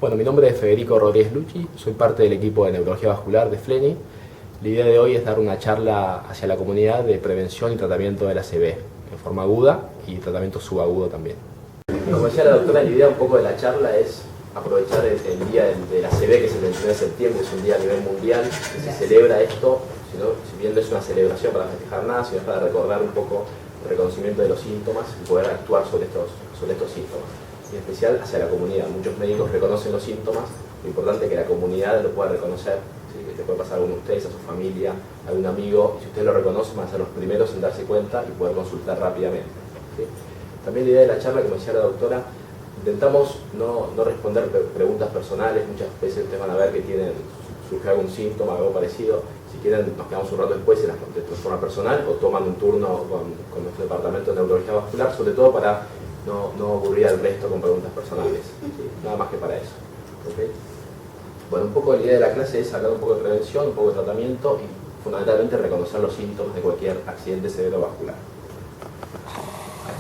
Bueno, mi nombre es Federico Rodríguez Lucci, soy parte del equipo de Neurología Vascular de FLENI. La idea de hoy es dar una charla hacia la comunidad de prevención y tratamiento del ACV, en forma aguda y tratamiento subagudo también. Como decía la doctora, la idea un poco de la charla es aprovechar el día del ACV, que es el 29 de septiembre, es un día a nivel mundial, que se celebra esto, si bien no es una celebración para festejar nada, sino para recordar un poco el reconocimiento de los síntomas y poder actuar sobre estos síntomas. Y en especial hacia la comunidad. Muchos médicos reconocen los síntomas, lo importante es que la comunidad lo pueda reconocer, ¿sí? Que te puede pasar a alguno de ustedes, a su familia, a algún amigo, y si ustedes lo reconocen van a ser los primeros en darse cuenta y poder consultar rápidamente, ¿sí? También la idea de la charla, como decía la doctora, intentamos no responder preguntas personales. Muchas veces ustedes van a ver que surge algún síntoma, algo parecido. Si quieren, nos quedamos un rato después y las contesto de forma personal o toman un turno con nuestro departamento de neurología vascular, sobre todo para no aburrir al resto con preguntas personales, ¿sí? Nada más que para eso, ¿okay? Bueno, un poco la idea de la clase es hablar un poco de prevención, un poco de tratamiento y fundamentalmente reconocer los síntomas de cualquier accidente cerebrovascular.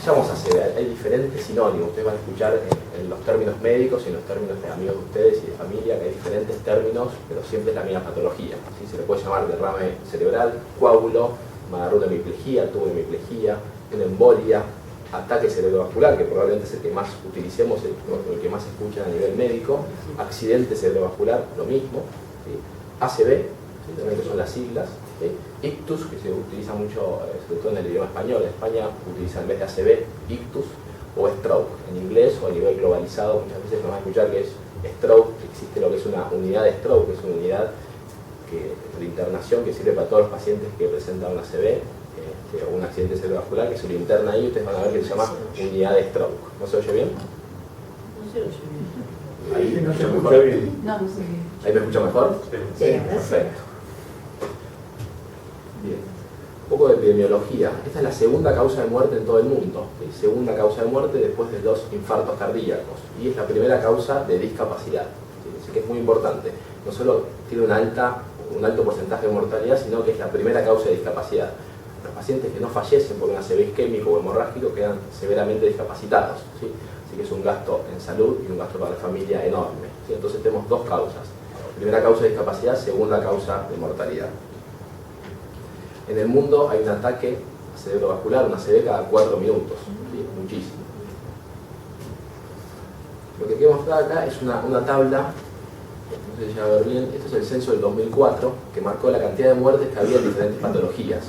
Ya vamos a hacer, hay diferentes sinónimos, ustedes van a escuchar en los términos médicos y en los términos de amigos de ustedes y de familia que hay diferentes términos, pero siempre es la misma patología, ¿sí? Se le puede llamar derrame cerebral, coágulo, una hemiplegia, tubo de hemiplegia, una embolia, ataque cerebrovascular, que probablemente es el que más utilicemos, el que más se escucha a nivel médico, accidente cerebrovascular, lo mismo, ¿sí? ACV, ¿sí? También que son las siglas, ¿sí? Ictus, que se utiliza mucho, sobre todo en el idioma español. En España utiliza en vez de ACV, ictus o stroke. En inglés o a nivel globalizado muchas veces nos van a escuchar que es stroke, que existe lo que es una unidad de stroke, que es una unidad de internación que sirve para todos los pacientes que presentan un ACV o un accidente cerebrovascular, que se lo interna ahí y ustedes van a ver que se llama unidad de stroke. ¿No se oye bien? No se oye bien. Ahí no me se escucha escucha mejor. bien. No, no sé bien. ¿Ahí me escucha mejor? Sí, Perfecto. Bien. Un poco de epidemiología. Esta es la segunda causa de muerte en todo el mundo. ¿Sí? Segunda causa de muerte después de los infartos cardíacos. Y es la primera causa de discapacidad. ¿Sí? Así que es muy importante. No solo tiene un alto porcentaje de mortalidad, sino que es la primera causa de discapacidad. Los pacientes que no fallecen por un ACV isquémico o hemorrágico quedan severamente discapacitados, ¿sí? Así que es un gasto en salud y un gasto para la familia enorme, ¿sí? Entonces tenemos dos causas. Primera causa de discapacidad, segunda causa de mortalidad. En el mundo hay un ataque cerebrovascular, una ACV cada 4 minutos, ¿sí? Muchísimo. Lo que queremos mostrar acá es una tabla, no sé si va a ver bien, esto es el censo del 2004, que marcó la cantidad de muertes que había en diferentes patologías,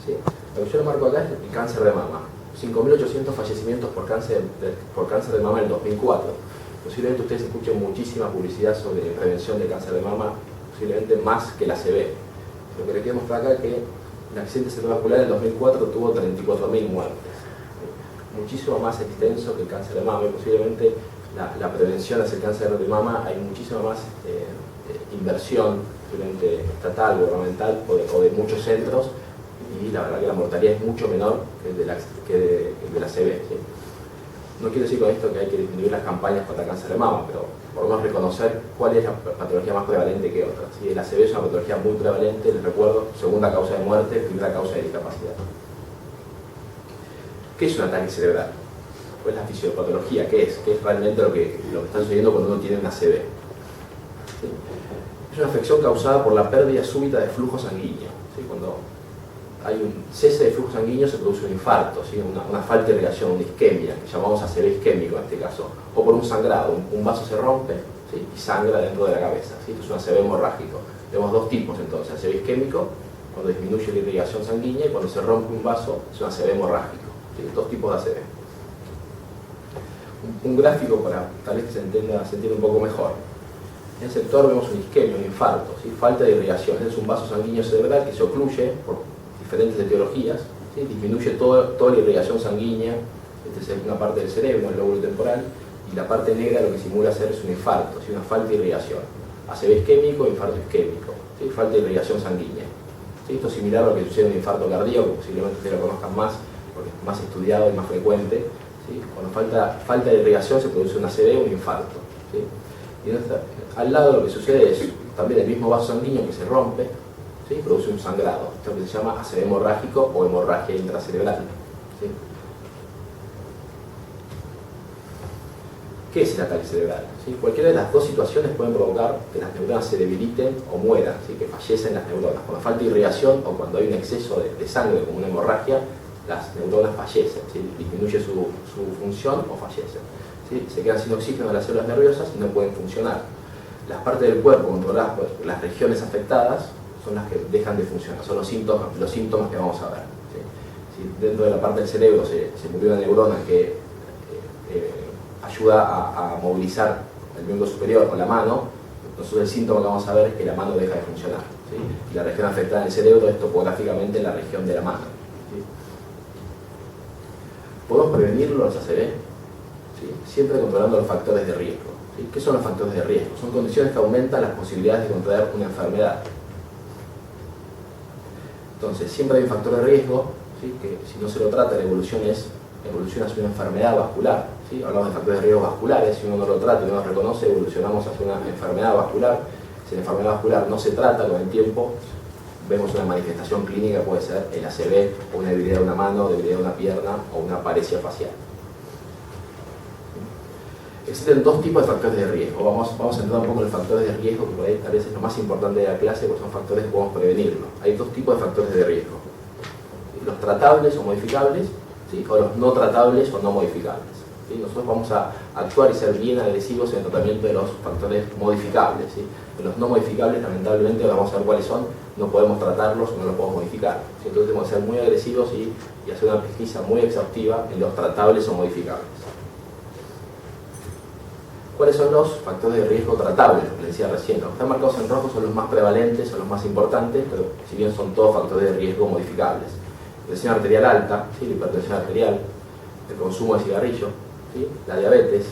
¿sí? Lo que yo le marco acá es el cáncer de mama. 5.800 fallecimientos por cáncer de mama en el 2004. Posiblemente ustedes escuchen muchísima publicidad sobre prevención de cáncer de mama, posiblemente más que la ACV. Lo que le quiero mostrar acá es que el accidente cerebrovascular en el 2004 tuvo 34.000 muertes. ¿Sí? Muchísimo más extenso que el cáncer de mama y posiblemente la prevención hacia el cáncer de mama hay muchísima más inversión, posiblemente estatal, gubernamental o de muchos centros, y la verdad que la mortalidad es mucho menor que el de la ACV, ¿sí? No quiero decir con esto que hay que disminuir las campañas contra el cáncer de mama, pero por lo menos reconocer cuál es la patología más prevalente que otra, ¿sí? El ACV es una patología muy prevalente, les recuerdo, segunda causa de muerte, primera causa de discapacidad. ¿Qué es un ataque cerebral? ¿Cuál es la fisiopatología? ¿Qué es? ¿Qué es realmente lo que está sucediendo cuando uno tiene un ACV? ¿Sí? Es una afección causada por la pérdida súbita de flujo sanguíneo, ¿sí? Cuando hay un cese de flujo sanguíneo se produce un infarto, ¿sí? una falta de irrigación, una isquemia, que llamamos ACV isquémico en este caso, o por un sangrado, un vaso se rompe, ¿sí? Y sangra dentro de la cabeza, ¿sí? Esto es un ACV hemorrágico. Tenemos dos tipos entonces, ACV isquémico, cuando disminuye la irrigación sanguínea, y cuando se rompe un vaso es un ACV hemorrágico, ¿sí? Dos tipos de ACV. Un gráfico para tal vez que se entienda un poco mejor. En el sector vemos una isquemia, un infarto, ¿sí? Falta de irrigación, es un vaso sanguíneo cerebral que se ocluye por diferentes etiologías, ¿sí? Disminuye toda la irrigación sanguínea, esta es una parte del cerebro, el lóbulo temporal, y la parte negra lo que simula ser es un infarto, ¿sí? Una falta de irrigación. ACV isquémico, infarto isquémico, ¿sí? Falta de irrigación sanguínea. ¿Sí? Esto es similar a lo que sucede en un infarto cardíaco, posiblemente ustedes lo conozcan más, porque es más estudiado y más frecuente, ¿sí? Cuando falta de irrigación se produce un ACV o un infarto, ¿sí? Y al lado lo que sucede es también el mismo vaso sanguíneo que se rompe, ¿sí? Produce un sangrado, esto que se llama ACV hemorrágico o hemorragia intracerebral, ¿sí? ¿Qué es el ataque cerebral? ¿Sí? Cualquiera de las dos situaciones pueden provocar que las neuronas se debiliten o mueran, ¿sí? Que fallecen las neuronas. Cuando falta irrigación o cuando hay un exceso de sangre, como una hemorragia, las neuronas fallecen, ¿sí? Disminuye su función o fallecen, ¿sí? Se quedan sin oxígeno de las células nerviosas y no pueden funcionar. Las partes del cuerpo controladas por las regiones afectadas son las que dejan de funcionar, son los síntomas que vamos a ver, ¿sí? Si dentro de la parte del cerebro se murió una neurona que ayuda a movilizar el miembro superior o la mano, nosotros el síntoma que vamos a ver es que la mano deja de funcionar, ¿sí? Y la región afectada en el cerebro es topográficamente en la región de la mano, ¿sí? ¿Podemos prevenirlo los ACV? ¿Sí? Siempre controlando los factores de riesgo, ¿sí? ¿Qué son los factores de riesgo? Son condiciones que aumentan las posibilidades de contraer una enfermedad. Entonces, siempre hay un factor de riesgo, ¿sí? Que si no se lo trata, evoluciona hacia una enfermedad vascular, ¿sí? Hablamos de factores de riesgo vasculares, si uno no lo trata y no lo reconoce, evolucionamos hacia una enfermedad vascular. Si la enfermedad vascular no se trata con el tiempo, vemos una manifestación clínica, puede ser el ACV, o una debilidad de una mano, debilidad de una pierna, o una paresia facial. Existen dos tipos de factores de riesgo. Vamos a entrar un poco en los factores de riesgo, que por ahí tal vez es lo más importante de la clase, porque son factores que podemos prevenirlo. Hay dos tipos de factores de riesgo: los tratables o modificables, ¿sí? O los no tratables o no modificables, ¿sí? Nosotros vamos a actuar y ser bien agresivos en el tratamiento de los factores modificables, ¿sí? De los no modificables, lamentablemente, vamos a ver cuáles son, no podemos tratarlos o no los podemos modificar, ¿sí? Entonces tenemos que ser muy agresivos y hacer una pesquisa muy exhaustiva en los tratables o modificables. ¿Cuáles son los factores de riesgo tratables? Lo que les decía recién, los que están marcados en rojo son los más prevalentes, son los más importantes, pero si bien son todos factores de riesgo modificables. La presión arterial alta, ¿sí? La hipertensión arterial, el consumo de cigarrillo, ¿sí? La diabetes,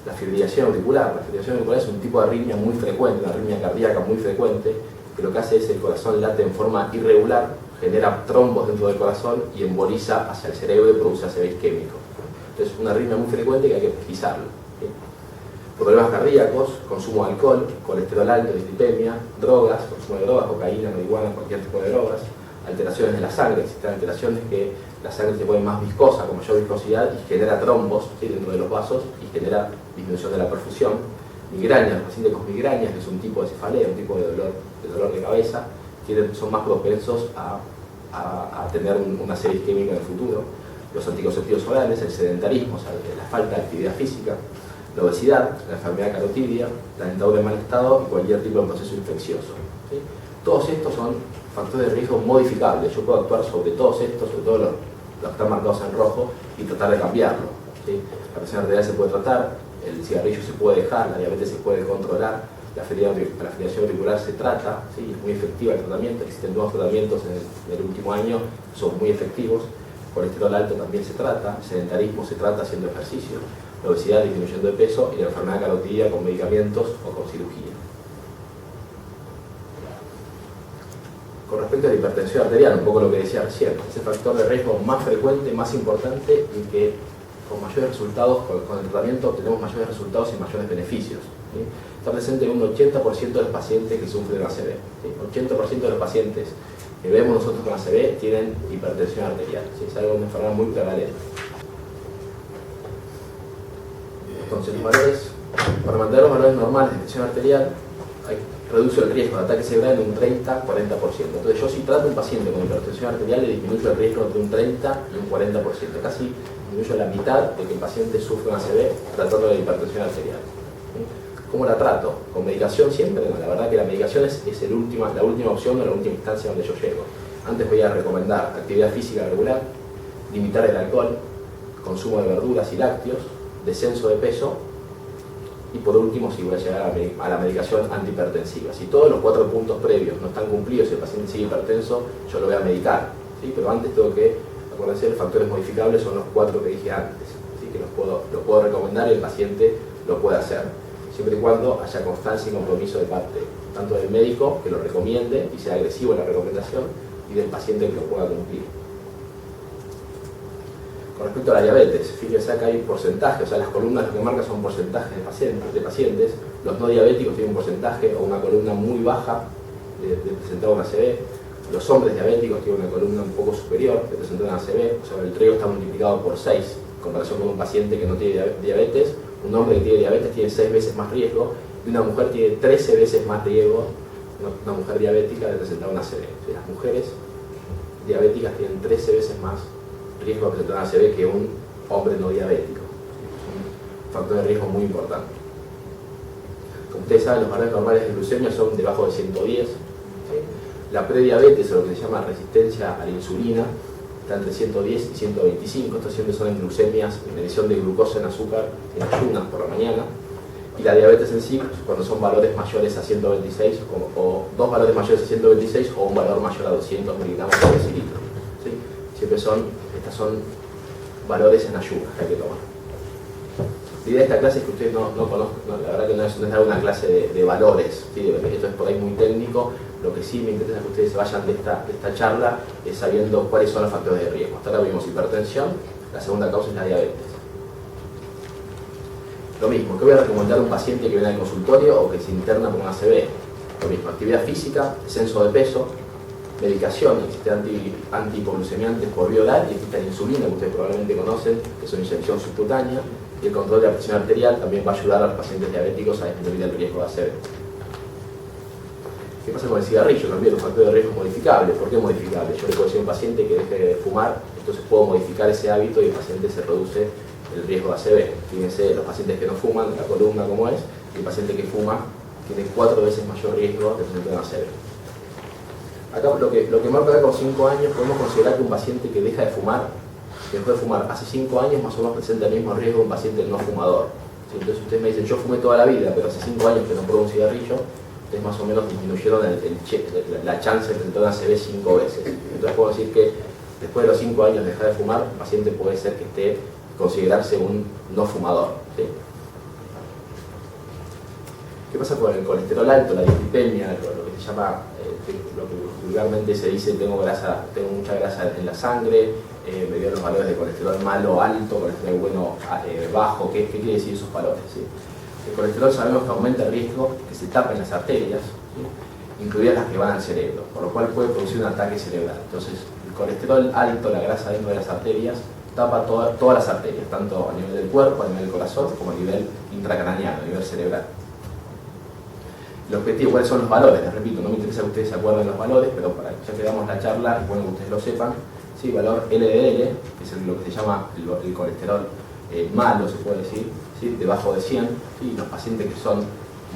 la fibrilación auricular. La fibrilación auricular es un tipo de arritmia muy frecuente, una arritmia cardíaca muy frecuente, que lo que hace es que el corazón late en forma irregular, genera trombos dentro del corazón y emboliza hacia el cerebro y produce ACV isquémico. Entonces es una arritmia muy frecuente que hay que pesquisarlo, ¿sí? Problemas cardíacos, consumo de alcohol, colesterol alto, dislipemia, drogas, consumo de drogas, cocaína, marihuana, cualquier tipo de drogas, alteraciones de la sangre. Existen alteraciones que la sangre se pone más viscosa, con mayor viscosidad, y genera trombos, ¿sí? Dentro de los vasos y genera disminución de la perfusión. Migrañas, pacientes con migrañas, que es un tipo de cefalea, un tipo de dolor de cabeza, son más propensos a tener una ACV isquémica en el futuro. Los anticonceptivos orales, el sedentarismo, o sea, la falta de actividad física, la obesidad, la enfermedad carotidia, la dentadura en mal estado y cualquier tipo de proceso infeccioso, ¿sí? Todos estos son factores de riesgo modificables. Yo puedo actuar sobre todos estos, sobre todo los que están marcados en rojo, y tratar de cambiarlo, ¿sí? La presión arterial se puede tratar, el cigarrillo se puede dejar, la diabetes se puede controlar, la fibrilación auricular se trata, ¿sí? Es muy efectiva el tratamiento, existen nuevos tratamientos en el último año, son muy efectivos. Colesterol alto también se trata, el sedentarismo se trata haciendo ejercicio, la obesidad disminuyendo de peso y la enfermedad carotidia con medicamentos o con cirugía. Con respecto a la hipertensión arterial, un poco lo que decía recién, es el factor de riesgo más frecuente, más importante y que con mayores resultados, con el tratamiento obtenemos mayores resultados y mayores beneficios, ¿sí? Está presente en un 80% de los pacientes que sufren ACV, ¿sí? 80% de los pacientes que vemos nosotros con ACV tienen hipertensión arterial, ¿sí? Es algo de una enfermedad muy prevalente. Entonces los valores, para mantener los valores normales de presión arterial, reduce el riesgo de ataque cerebral en un 30-40%. Entonces yo si trato a un paciente con hipertensión arterial le disminuyo el riesgo entre un 30 y un 40%. Casi disminuyo la mitad de que el paciente sufre un ACV tratando de hipertensión arterial. ¿Cómo la trato? ¿Con medicación siempre? No, la verdad que la medicación es la última opción o la última instancia donde yo llego. Antes voy a recomendar actividad física regular, limitar el alcohol, consumo de verduras y lácteos, descenso de peso y por último si voy a llegar a la medicación antihipertensiva. Si todos los 4 puntos previos no están cumplidos y el paciente sigue hipertenso, yo lo voy a medicar, ¿sí? Pero antes tengo que, acuérdense, los factores modificables son los 4 que dije antes, ¿sí? Que los puedo recomendar y el paciente lo puede hacer, siempre y cuando haya constancia y compromiso de parte tanto del médico que lo recomiende y sea agresivo en la recomendación y del paciente que lo pueda cumplir. Con respecto a la diabetes, fíjense acá hay porcentaje, o sea, las columnas lo que marcan son porcentajes de pacientes. Los no diabéticos tienen un porcentaje o una columna muy baja de presentar una ACV. Los hombres diabéticos tienen una columna un poco superior de presentar una ACV, o sea, el riesgo está multiplicado por 6 en comparación con un paciente que no tiene diabetes Un hombre que tiene diabetes tiene 6 veces más riesgo y una mujer tiene 13 veces más riesgo, una mujer diabética, de presentar una ACV. O sea, las mujeres diabéticas tienen 13 veces más riesgo de presentar una ACV que un hombre no diabético. Es un factor de riesgo muy importante. Como ustedes saben, los valores normales de glucemia son debajo de 110. ¿Sí? La prediabetes, o lo que se llama resistencia a la insulina, está entre 110 y 125. Estos siempre son en glucemias, en medición de glucosa en azúcar en ayunas por la mañana. Y la diabetes en sí, cuando son valores mayores a 126, o dos valores mayores a 126, o un valor mayor a 200 miligramos por decilitro. ¿Sí? Siempre estas son valores en ayunas que hay que tomar. La idea de esta clase es que ustedes no conozcan, la verdad que no es una clase de valores, ¿sí? Esto es por ahí muy técnico. Lo que sí me interesa que ustedes se vayan de esta charla es sabiendo cuáles son los factores de riesgo. Hasta ahora vimos hipertensión, la segunda causa es la diabetes. Lo mismo, ¿qué voy a recomendar a un paciente que viene al consultorio o que se interna por una ACV? Lo mismo, actividad física, descenso de peso, medicación, existen antihipoglucemiantes por vía oral y existe la insulina que ustedes probablemente conocen, que es una inyección subcutánea, y el control de la presión arterial también va a ayudar a los pacientes diabéticos a disminuir el riesgo de ACV. ¿Qué pasa con el cigarrillo? También los factores de riesgo modificables. ¿Por qué modificables? Yo le puedo decir a un paciente que deje de fumar, entonces puedo modificar ese hábito y el paciente se reduce el riesgo de ACV. Fíjense, los pacientes que no fuman, la columna como es, y el paciente que fuma tiene 4 veces mayor riesgo de presentar una ACV. Acá lo que marca acá con 5 años, podemos considerar que un paciente que deja de fumar, que dejó de fumar hace 5 años, más o menos presenta el mismo riesgo de un paciente no fumador. ¿Sí? Entonces ustedes me dicen, yo fumé toda la vida, pero hace 5 años que no pruebo un cigarrillo, ustedes más o menos disminuyeron la chance de presentar una ACV 5 veces. Entonces puedo decir que después de los 5 años de dejar de fumar, el paciente puede ser que esté considerarse un no fumador. ¿Sí? ¿Qué pasa con el colesterol alto, la dislipemia, lo que se llama, lo que vulgarmente se dice, tengo mucha grasa en la sangre, me dio los valores de colesterol malo alto, colesterol bueno bajo? ¿Qué quiere decir esos valores? ¿Sí? El colesterol sabemos que aumenta el riesgo que se tapen las arterias, ¿sí? Incluidas las que van al cerebro, por lo cual puede producir un ataque cerebral. Entonces, el colesterol alto, la grasa dentro de las arterias, tapa todas las arterias, tanto a nivel del cuerpo, a nivel del corazón, como a nivel intracraneano, a nivel cerebral. El objetivo, ¿cuáles son los valores? Les repito, no me interesa que ustedes se acuerden los valores, pero ya que damos la charla, es bueno que ustedes lo sepan. Sí, valor LDL, que es lo que se llama el colesterol malo, se puede decir, ¿sí? Debajo de 100, ¿sí? Los pacientes que son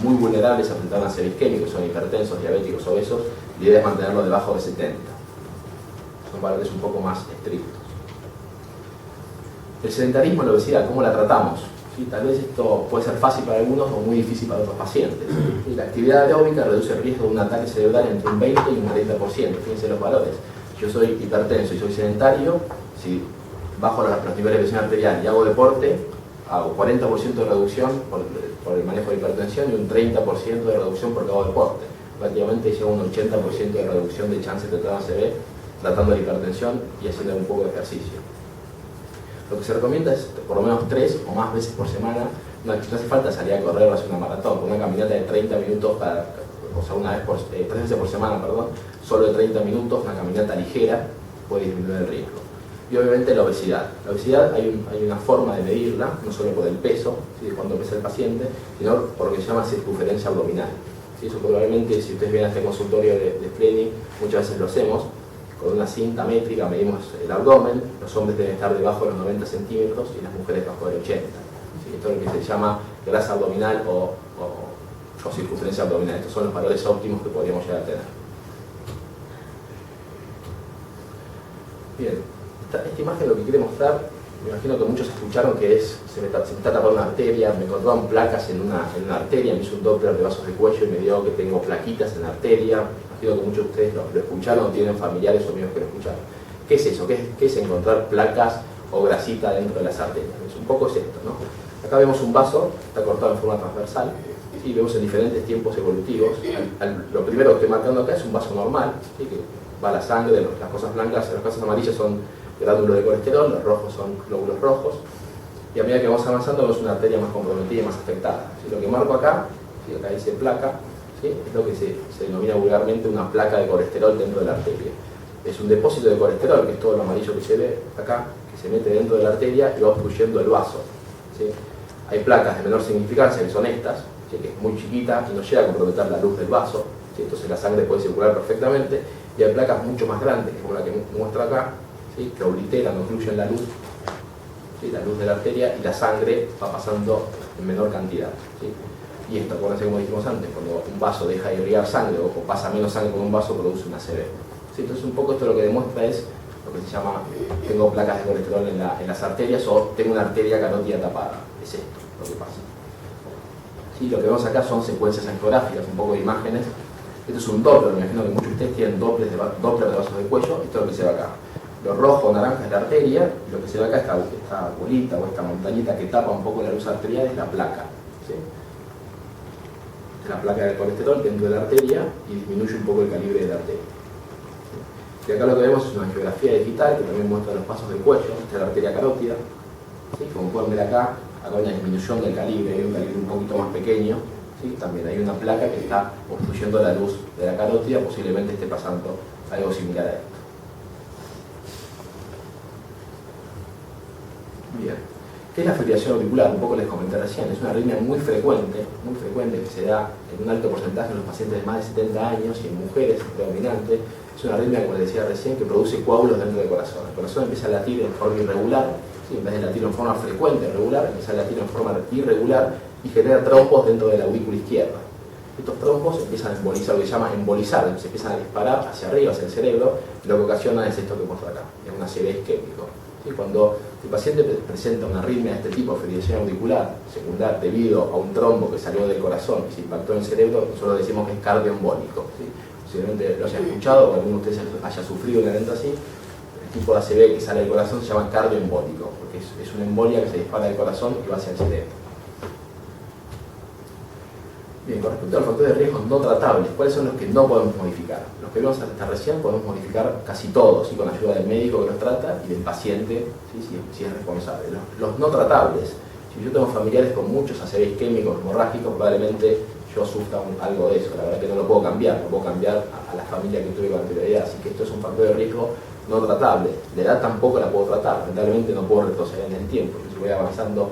muy vulnerables a presentar una ACV isquémica, son hipertensos, diabéticos, obesos, la idea es mantenerlo debajo de 70. Son valores un poco más estrictos. El sedentarismo y la obesidad, ¿cómo la tratamos? ¿Sí? Tal vez esto puede ser fácil para algunos o muy difícil para otros pacientes. ¿Sí? La actividad aeróbica reduce el riesgo de un ataque cerebral entre un 20 y un 40%. Fíjense los valores. Yo soy hipertenso y soy sedentario, si bajo los niveles de presión arterial y hago deporte, hago 40% de reducción por el manejo de hipertensión y un 30% de reducción porque hago deporte. Prácticamente llevo un 80% de reducción de chances de tener ACV tratando la hipertensión y haciendo un poco de ejercicio. Lo que se recomienda es por lo menos 3 o más veces por semana. No hace falta salir a correr o hacer una maratón, con una caminata de 30 minutos o sea, 3 veces por semana, perdón, solo de 30 minutos, una caminata ligera puede disminuir el riesgo. Y obviamente la obesidad. La obesidad hay una forma de medirla, no solo por el peso, ¿sí? De cuánto pesa el paciente, sino por lo que se llama circunferencia abdominal. ¿Sí? Eso probablemente, si ustedes vienen a este consultorio de Flenny, muchas veces lo hacemos. Con una cinta métrica medimos el abdomen, los hombres deben estar debajo de los 90 centímetros y las mujeres bajo de 80. ¿Sí? Esto es lo que se llama grasa abdominal o circunferencia abdominal. Estos son los valores óptimos que podríamos llegar a tener. Bien, esta imagen lo que quiere mostrar, me imagino que muchos escucharon que se me está tapando una arteria, me encontraron placas en una arteria, me hizo un Doppler de vasos de cuello y me dio que tengo plaquitas en la arteria. Imagino que muchos de ustedes lo escucharon o tienen familiares o amigos que lo escucharon. ¿Qué es eso? ¿Qué es encontrar placas o grasita dentro de las arterias? Un poco es esto, ¿no? Acá vemos un vaso, está cortado en forma transversal, y vemos en diferentes tiempos evolutivos. Lo primero que estoy marcando acá es un vaso normal, ¿sí? Que va la sangre, las cosas blancas, las cosas amarillas son gránulos de colesterol, los rojos son glóbulos rojos, y a medida que vamos avanzando vemos una arteria más comprometida y más afectada. ¿Sí? Lo que marco acá, ¿sí? Acá dice placa, ¿sí? Es lo que se denomina vulgarmente una placa de colesterol dentro de la arteria. Es un depósito de colesterol, que es todo lo amarillo que se ve acá, que se mete dentro de la arteria y va obstruyendo el vaso. ¿Sí? Hay placas de menor significancia que son estas, ¿sí? Que es muy chiquita y no llega a comprometer la luz del vaso, ¿sí? Entonces la sangre puede circular perfectamente, y hay placas mucho más grandes, como la que muestra acá, ¿sí? Que obliteran, obstruyen la luz, ¿sí? La luz de la arteria, y la sangre va pasando en menor cantidad, ¿sí? Y esto, acuérdense como dijimos antes, cuando un vaso deja de irrigar sangre o pasa menos sangre por un vaso, produce una ACV. ¿Sí? Entonces un poco esto lo que demuestra es lo que se llama, tengo placas de colesterol en las arterias, o tengo una arteria carótida tapada. Es esto lo que pasa. ¿Sí? Lo que vemos acá son secuencias angiográficas, un poco de imágenes. Esto es un Doppler, me imagino que muchos de ustedes tienen Doppler de vasos de cuello. Esto es lo que se ve acá. Lo rojo o naranja es la arteria, y lo que se ve acá, esta bolita o esta montañita que tapa un poco la luz arterial, es la placa. ¿Sí? La placa de colesterol dentro de la arteria y disminuye un poco el calibre de la arteria. Y acá lo que vemos es una angiografía digital que también muestra los pasos del cuello. Esta es la arteria carótida. ¿Sí? Como pueden ver acá hay una disminución del calibre, hay un calibre un poquito más pequeño. ¿Sí? También hay una placa que está obstruyendo la luz de la carótida, posiblemente esté pasando algo similar a esto. Bien. ¿Qué es la fibrilación auricular? Un poco les comenté recién, es una arritmia muy frecuente que se da en un alto porcentaje en los pacientes de más de 70 años y en mujeres predominante. Es una arritmia, como les decía recién, que produce coágulos dentro del corazón. El corazón empieza a latir en forma irregular, ¿sí? En vez de latir en forma frecuente, regular, empieza a latir en forma irregular y genera trombos dentro de la aurícula izquierda. Estos trombos empiezan a embolizar, lo que se llama embolizar, se empiezan a disparar hacia arriba, hacia el cerebro, y lo que ocasiona es esto que muestro acá, es una ACV isquémico. ¿Sí? Cuando el paciente presenta una arritmia de este tipo, fibrilación auricular secundaria debido a un trombo que salió del corazón y se impactó en el cerebro, nosotros decimos que es cardioembólico. ¿Sí? Posiblemente lo haya escuchado o alguno de ustedes haya sufrido un evento así. El tipo de ACV que sale del corazón se llama cardioembólico, porque es una embolia que se dispara del corazón y va hacia el cerebro. Bien, con respecto a los factores de riesgo no tratables, ¿cuáles son los que no podemos modificar? Los que vimos hasta recién podemos modificar casi todos, ¿sí? Con ayuda del médico que los trata y del paciente, ¿sí? Si es responsable. Los no tratables, si yo tengo familiares con muchos ACV isquémicos, hemorrágicos, probablemente yo sufra algo de eso. La verdad que no lo puedo cambiar, no puedo cambiar a la familia que tuve con anterioridad, así que esto es un factor de riesgo no tratable. La edad tampoco la puedo tratar, lamentablemente no puedo retroceder en el tiempo. Yo si voy avanzando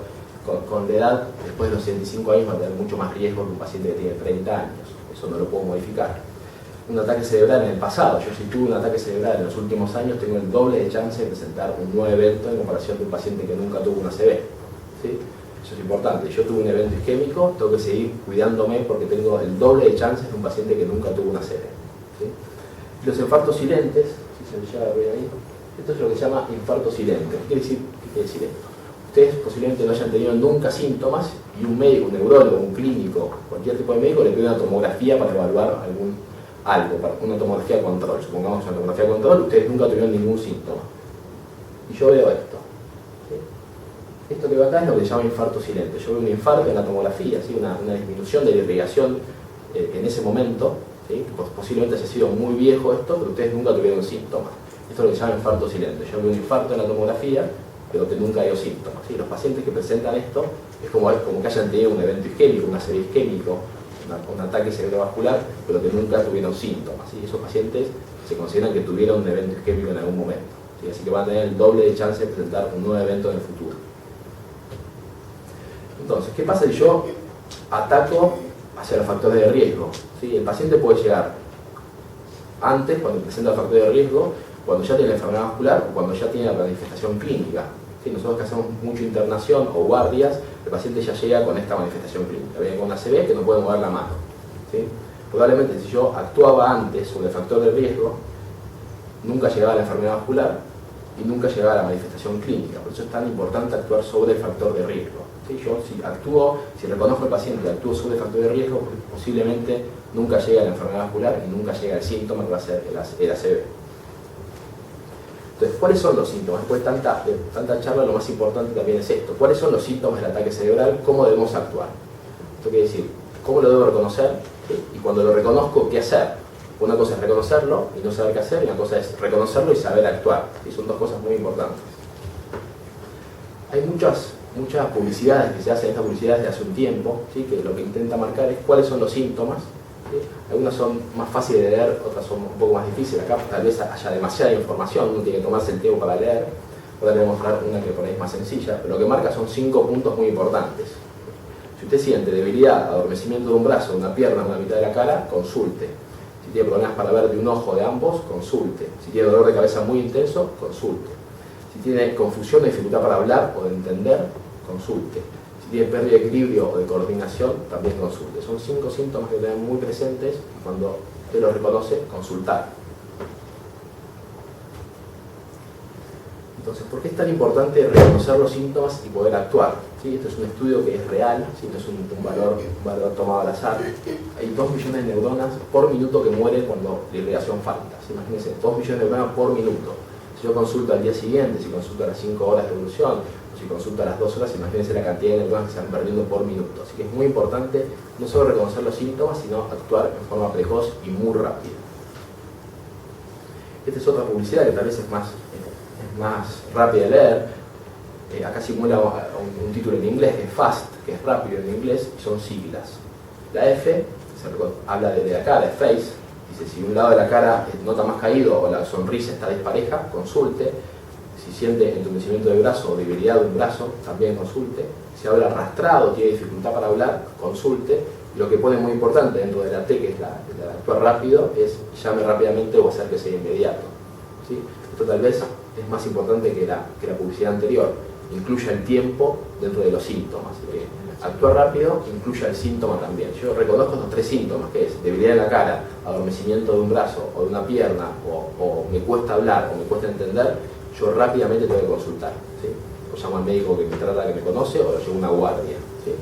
con la edad, después de los 65 años va a tener mucho más riesgo que un paciente que tiene 30 años. Eso no lo puedo modificar. Un ataque cerebral en el pasado. Yo si tuve un ataque cerebral en los últimos años, tengo el doble de chance de presentar un nuevo evento en comparación de un paciente que nunca tuvo una ACV. ¿Sí? Eso es importante. Yo tuve un evento isquémico, tengo que seguir cuidándome porque tengo el doble de chances de un paciente que nunca tuvo una ACV. ¿Sí? Los infartos silentes, si se me llega a ver ahí, esto es lo que se llama infarto silente. ¿Qué quiere decir esto? Ustedes posiblemente no hayan tenido nunca síntomas y un médico, un neurólogo, un clínico, cualquier tipo de médico le pide una tomografía para evaluar algo, para una tomografía de control. Supongamos una tomografía de control, ustedes nunca tuvieron ningún síntoma. Y yo veo esto. ¿Sí? Esto que veo acá es lo que se llama infarto silente. Yo veo un infarto en la tomografía, ¿sí? una disminución de la irrigación en ese momento. ¿Sí? Posiblemente haya sido muy viejo esto, pero ustedes nunca tuvieron síntomas. Esto es lo que se llama infarto silente. Yo veo un infarto en la tomografía, pero que nunca dio síntomas. ¿Sí? Los pacientes que presentan esto es como que hayan tenido un evento isquémico, un ACV isquémico, un ataque cerebrovascular, pero que nunca tuvieron síntomas. ¿Sí? Esos pacientes se consideran que tuvieron un evento isquémico en algún momento. ¿Sí? Así que van a tener el doble de chance de presentar un nuevo evento en el futuro. Entonces, ¿qué pasa si yo ataco hacia los factores de riesgo? ¿Sí? El paciente puede llegar antes, cuando presenta factores de riesgo, cuando ya tiene la enfermedad vascular o cuando ya tiene la manifestación clínica. ¿Sí? Nosotros que hacemos mucha internación o guardias, el paciente ya llega con esta manifestación clínica. Viene con una ACV que no puede mover la mano. ¿Sí? Probablemente si yo actuaba antes sobre el factor de riesgo, nunca llegaba a la enfermedad vascular y nunca llegaba a la manifestación clínica. Por eso es tan importante actuar sobre el factor de riesgo. ¿Sí? Yo si reconozco al paciente y actúo sobre el factor de riesgo, posiblemente nunca llegue a la enfermedad vascular y nunca llegue al síntoma que va a ser el ACV. Entonces, ¿cuáles son los síntomas? Después de tanta charla, lo más importante también es esto. ¿Cuáles son los síntomas del ataque cerebral? ¿Cómo debemos actuar? Esto quiere decir, ¿cómo lo debo reconocer? ¿Sí? Y cuando lo reconozco, ¿qué hacer? Una cosa es reconocerlo y no saber qué hacer, y una cosa es reconocerlo y saber actuar. ¿Sí? Son dos cosas muy importantes. Hay muchas publicidades que se hacen, estas publicidades de hace un tiempo, ¿sí? Que lo que intenta marcar es cuáles son los síntomas. ¿Sí? Algunas son más fáciles de leer, otras son un poco más difíciles. Acá tal vez haya demasiada información, uno tiene que tomarse el tiempo para leer. Ahora le voy a mostrar una que por ahí es más sencilla, pero lo que marca son 5 puntos muy importantes. Si usted siente debilidad, adormecimiento de un brazo, de una pierna, de una mitad de la cara, consulte. Si tiene problemas para ver de un ojo, de ambos, consulte. Si tiene dolor de cabeza muy intenso, consulte. Si tiene confusión o dificultad para hablar o de entender, consulte. Si tiene pérdida de equilibrio o de coordinación, también consulte. Son 5 síntomas que deben muy presentes y cuando usted los reconoce, consultar. Entonces, ¿por qué es tan importante reconocer los síntomas y poder actuar? ¿Sí? Esto es un estudio que es real, ¿sí? No es un valor tomado al azar. Hay 2 millones de neuronas por minuto que mueren cuando la irrigación falta. ¿Sí? Imagínense, 2 millones de neuronas por minuto. Si yo consulto al día siguiente, si consulto a las 5 horas de evolución, o si consulto a las 2 horas, imagínense la cantidad de neuronas que se van perdiendo por minuto. Así que es muy importante no solo reconocer los síntomas, sino actuar en forma precoz y muy rápida. Esta es otra publicidad que tal vez es más rápida de leer. Acá simula un título en inglés, que es FAST, que es rápido en inglés, y son siglas. La F habla de la cara, de face. Dice, si un lado de la cara nota más caído o la sonrisa está dispareja, consulte. Si siente entumecimiento de brazo o debilidad de un brazo, también consulte. Si habla arrastrado, tiene dificultad para hablar, consulte. Y lo que pone muy importante dentro de la T, que es la de actuar rápido, es llame rápidamente o acérquese de inmediato. ¿Sí? Esto tal vez es más importante que la publicidad anterior. Incluya el tiempo dentro de los síntomas. Actuar rápido incluya el síntoma también. Yo reconozco estos 3 síntomas, que es debilidad en la cara, adormecimiento de un brazo o de una pierna, o me cuesta hablar o me cuesta entender, yo rápidamente tengo que consultar. ¿Sí? O llamo al médico que me trata, que me conoce, o lo llevo a una guardia. ¿Sí?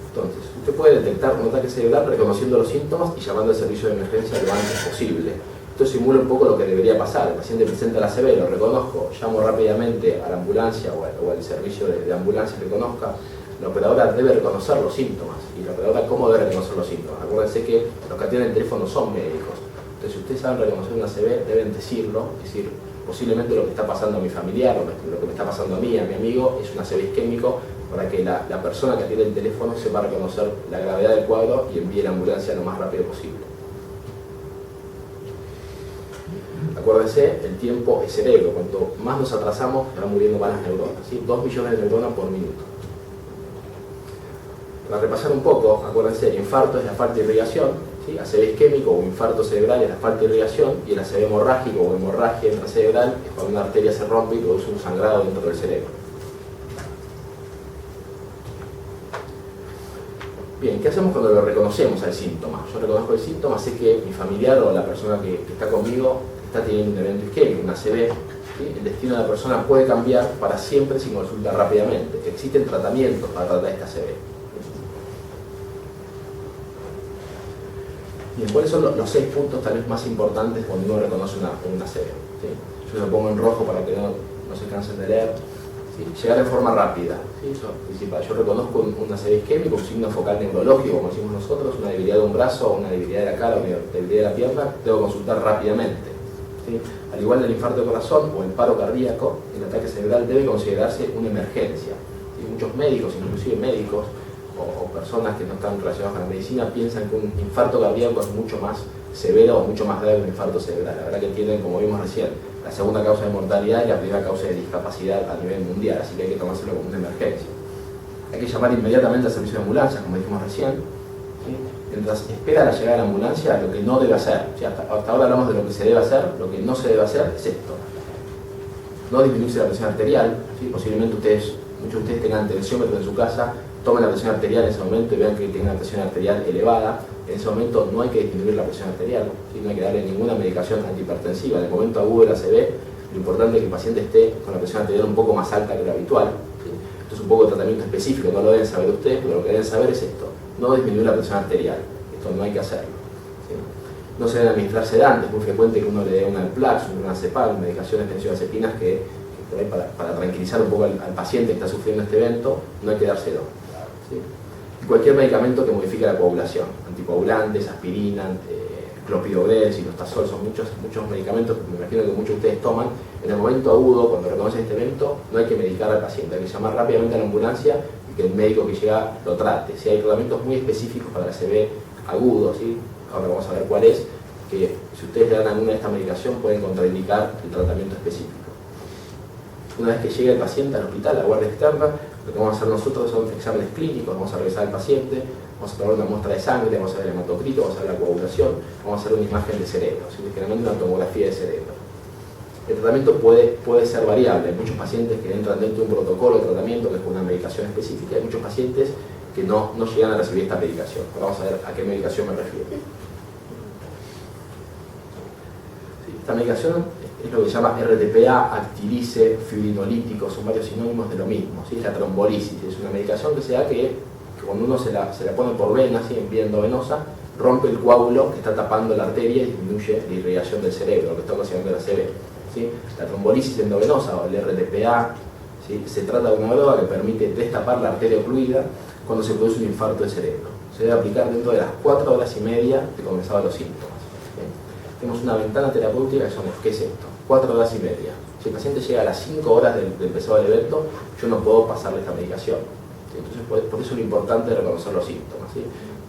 Entonces, usted puede detectar un ataque cerebral reconociendo los síntomas y llamando al servicio de emergencia lo antes posible. Esto simula un poco lo que debería pasar. El paciente presenta la ACV, lo reconozco, llamo rápidamente a la ambulancia o al servicio de ambulancia que conozca. La operadora debe reconocer los síntomas. ¿Y la operadora cómo debe reconocer los síntomas? Acuérdense que los que atienden el teléfono son médicos. Entonces, si ustedes saben reconocer una ACV, deben decirlo, decir, posiblemente lo que está pasando a mi familiar o lo que me está pasando a mí, a mi amigo, es un ACV isquémico, para que la persona que atiende el teléfono sepa reconocer la gravedad del cuadro y envíe la ambulancia lo más rápido posible. Acuérdense, el tiempo es cerebro. Cuanto más nos atrasamos, se van muriendo más las neuronas. ¿Sí? 2 millones de neuronas por minuto. Para repasar un poco, acuérdense, infarto es la falta de irrigación, ¿sí? ACV isquémico o infarto cerebral es la falta de irrigación, y el ACV hemorrágico o hemorragia intracerebral es cuando una arteria se rompe y produce un sangrado dentro del cerebro. Bien, ¿qué hacemos cuando lo reconocemos al síntoma? Yo reconozco el síntoma, sé que mi familiar o la persona que está conmigo está teniendo un evento isquémico, una ACV. ¿Sí? El destino de la persona puede cambiar para siempre si consulta rápidamente. Existen tratamientos para tratar esta ACV. Bien, ¿cuáles son los 6 puntos tal vez más importantes cuando uno reconoce una ACV? ¿Sí? Yo lo pongo en rojo para que no se cansen de leer. ¿Sí? Llegar en forma rápida, ¿sí? Eso es principal. Yo reconozco un ACV isquémico, un signo focal neurológico, como decimos nosotros, una debilidad de un brazo, una debilidad de la cara, una debilidad de la pierna, debo consultar rápidamente. ¿Sí? Al igual del infarto de corazón o el paro cardíaco, el ataque cerebral debe considerarse una emergencia. ¿Sí? Muchos médicos, inclusive médicos o personas que no están relacionadas con la medicina, piensan que un infarto cardíaco es mucho más severo o mucho más grave que un infarto cerebral. La verdad que tienen, como vimos recién, la segunda causa de mortalidad y la primera causa de discapacidad a nivel mundial, así que hay que tomárselo como una emergencia. Hay que llamar inmediatamente al servicio de ambulancia, como dijimos recién. ¿Sí? Mientras espera la llegada de la ambulancia, lo que no debe hacer. ¿Sí? Hasta ahora hablamos de lo que se debe hacer, lo que no se debe hacer es esto. No disminuirse la presión arterial. ¿Sí? Posiblemente muchos de ustedes tengan tensiómetro en su casa, tomen la presión arterial en ese momento y vean que tienen una presión arterial elevada. En ese momento no hay que disminuir la presión arterial, ¿sí? No hay que darle ninguna medicación antihipertensiva. En el momento agudo de la ACV, lo importante es que el paciente esté con la presión arterial un poco más alta que lo habitual. ¿Sí? Esto es un poco de tratamiento específico, no lo deben saber ustedes, pero lo que deben saber es esto: no disminuir la presión arterial. Esto no hay que hacerlo. ¿Sí? No se deben administrar sedantes, es muy frecuente que uno le dé una Alplax, una Cepal, medicaciones benzodiazepinas que por ahí para tranquilizar un poco al paciente que está sufriendo este evento, no hay que dárselo. ¿Sí? Cualquier medicamento que modifique la coagulación, anticoagulantes, aspirina, clopidogrel, ciprostazol, son muchos medicamentos que me imagino que muchos de ustedes toman. En el momento agudo, cuando reconocen este evento, no hay que medicar al paciente, hay que llamar rápidamente a la ambulancia y que el médico que llega lo trate. Si hay tratamientos muy específicos para el ACV agudo, ¿sí? Ahora vamos a ver cuál es, que si ustedes le dan alguna de esta medicación pueden contraindicar el tratamiento específico. Una vez que llega el paciente al hospital, la guardia externa, Lo que vamos a hacer nosotros son exámenes clínicos, vamos a revisar al paciente, vamos a tomar una muestra de sangre, vamos a ver el hematocrito, vamos a ver la coagulación, vamos a hacer una imagen de cerebro, ¿sí? Generalmente una tomografía de cerebro. El tratamiento puede ser variable. Hay muchos pacientes que entran dentro de un protocolo de tratamiento que es con una medicación específica, hay muchos pacientes que no llegan a recibir esta medicación. Ahora vamos a ver a qué medicación me refiero. Sí, esta medicación es lo que se llama RTPA, actilice, fibrinolítico, son varios sinónimos de lo mismo, ¿sí? Es la trombolisis, es una medicación que se da que cuando uno se la pone por vena, ¿sí? En vía endovenosa, rompe el coágulo que está tapando la arteria y disminuye la irrigación del cerebro, lo que está ocasionando la ACV. ¿Sí? La trombolisis endovenosa o el RTPA, ¿sí? Se trata de una droga que permite destapar la arteria ocluida cuando se produce un infarto de cerebro. Se debe aplicar dentro de las 4 horas y media de comenzar los síntomas. ¿Sí? Tenemos una ventana terapéutica que es esto, 4 horas y media. Si el paciente llega a las 5 horas de empezado el evento, yo no puedo pasarle esta medicación. ¿Sí? Entonces, por eso es lo importante de reconocer los síntomas. ¿Sí?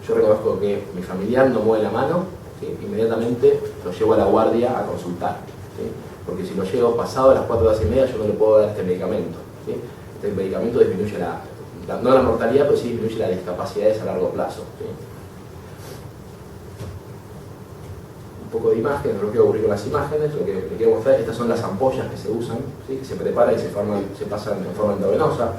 Yo reconozco que mi familiar no mueve la mano, ¿sí? Inmediatamente lo llevo a la guardia a consultar. ¿Sí? Porque si lo llevo pasado a las 4 horas y media, yo no le puedo dar este medicamento. ¿Sí? Este medicamento disminuye no la mortalidad, pero sí disminuye las discapacidades a largo plazo. ¿Sí? Un poco de imagen, no lo quiero aburrir con las imágenes, lo que le quiero mostrar, estas son las ampollas que se usan, ¿sí? Que se preparan y se pasan en forma endovenosa.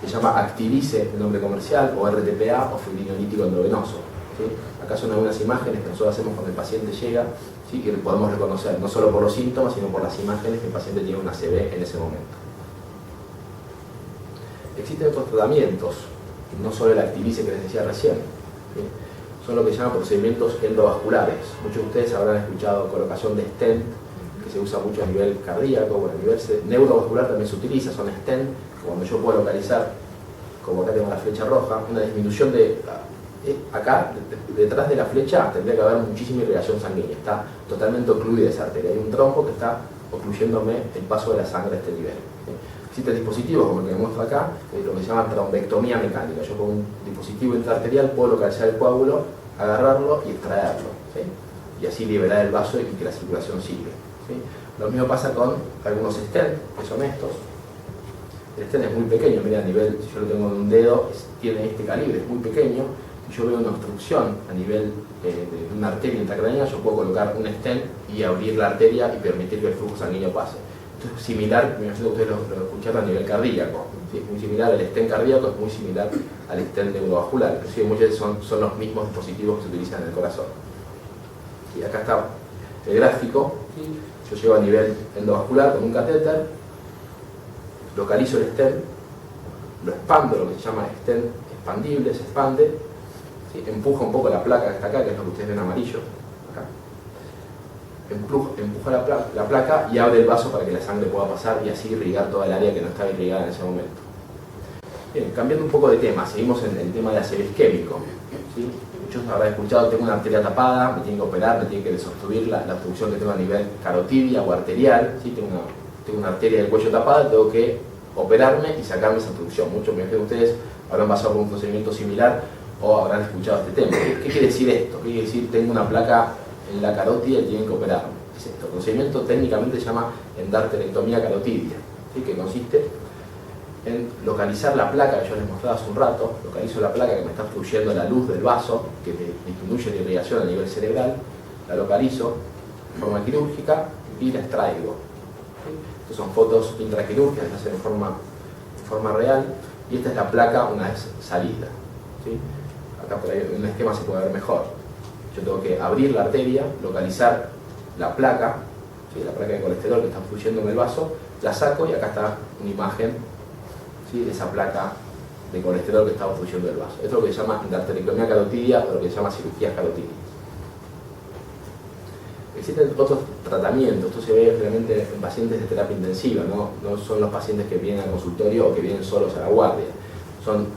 Se llama Actilice, el nombre comercial, o RTPA, o fibrinolítico endovenoso. ¿Sí? Acá son algunas imágenes que nosotros hacemos cuando el paciente llega, ¿sí? Que podemos reconocer, no solo por los síntomas, sino por las imágenes que el paciente tiene una ACV en ese momento. Existen otros tratamientos, no solo el Actilice que les decía recién, ¿sí? Son lo que se llaman procedimientos endovasculares. Muchos de ustedes habrán escuchado colocación de stent, que se usa mucho a nivel cardíaco, bueno, a nivel neurovascular también se utiliza, son stent, cuando yo puedo localizar, como acá tengo la flecha roja, una disminución de... Acá, detrás de la flecha, tendría que haber muchísima irrigación sanguínea, está totalmente ocluida esa arteria, hay un trombo que está ocluyéndome el paso de la sangre a este nivel. ¿Sí? Existen dispositivos, como el que muestro acá, lo que se llama trombectomía mecánica. Yo con un dispositivo intraarterial puedo localizar el coágulo, agarrarlo y extraerlo, ¿sí? Y así liberar el vaso y que la circulación siga. ¿Sí? Lo mismo pasa con algunos stents, que son estos. El stent es muy pequeño, mira, a nivel, si yo lo tengo en un dedo, tiene este calibre, es muy pequeño. Si yo veo una obstrucción a nivel de una arteria intracraneal, yo puedo colocar un stent y abrir la arteria y permitir que el flujo sanguíneo pase. Esto es similar, me imagino que ustedes lo escucharon a nivel cardíaco. ¿Sí? Es muy similar, el stent cardíaco es muy similar al stent neurovascular. Inclusive muchas veces son los mismos dispositivos que se utilizan en el corazón. Y acá está el gráfico. ¿Sí? Yo llego a nivel endovascular con un catéter, localizo el stent, lo expando, lo que se llama stent expandible, se expande, ¿sí? Empujo un poco la placa que está acá, que es lo que ustedes ven amarillo, acá. Empuja la placa y abre el vaso para que la sangre pueda pasar y así irrigar toda el área que no estaba irrigada en ese momento. Bien, cambiando un poco de tema, seguimos en el tema de ACV isquémico. ¿Sí? Muchos habrán escuchado, tengo una arteria tapada, me tienen que operar, me tienen que desobstruir la obstrucción que tengo a nivel carotidia o arterial, ¿sí? Tengo una arteria del cuello tapada, tengo que operarme y sacarme esa obstrucción. Muchos de ustedes habrán pasado por un procedimiento similar o habrán escuchado este tema. ¿Qué quiere decir esto? ¿Qué quiere decir tengo una placa en la carótida y tienen que operarme? Es esto. El procedimiento técnicamente se llama endarterectomía carotidia, ¿sí? Que consiste en localizar la placa que yo les mostraba hace un rato, localizo la placa que me está obstruyendo la luz del vaso, que me disminuye la irrigación a nivel cerebral, la localizo de forma quirúrgica y la extraigo. ¿Sí? Estas son fotos intraquirúrgicas que se hacen en forma real, y esta es la placa una vez salida. ¿Sí? Acá por ahí en un esquema se puede ver mejor. Yo tengo que abrir la arteria, localizar la placa, ¿sí? La placa de colesterol que está fluyendo en el vaso, la saco y acá está una imagen, ¿sí? De esa placa de colesterol que está fluyendo el vaso. Esto es lo que se llama endarterectomía carotidia o lo que se llama cirugías carotídeas. Existen otros tratamientos, esto se ve realmente en pacientes de terapia intensiva, no son los pacientes que vienen al consultorio o que vienen solos a la guardia. Son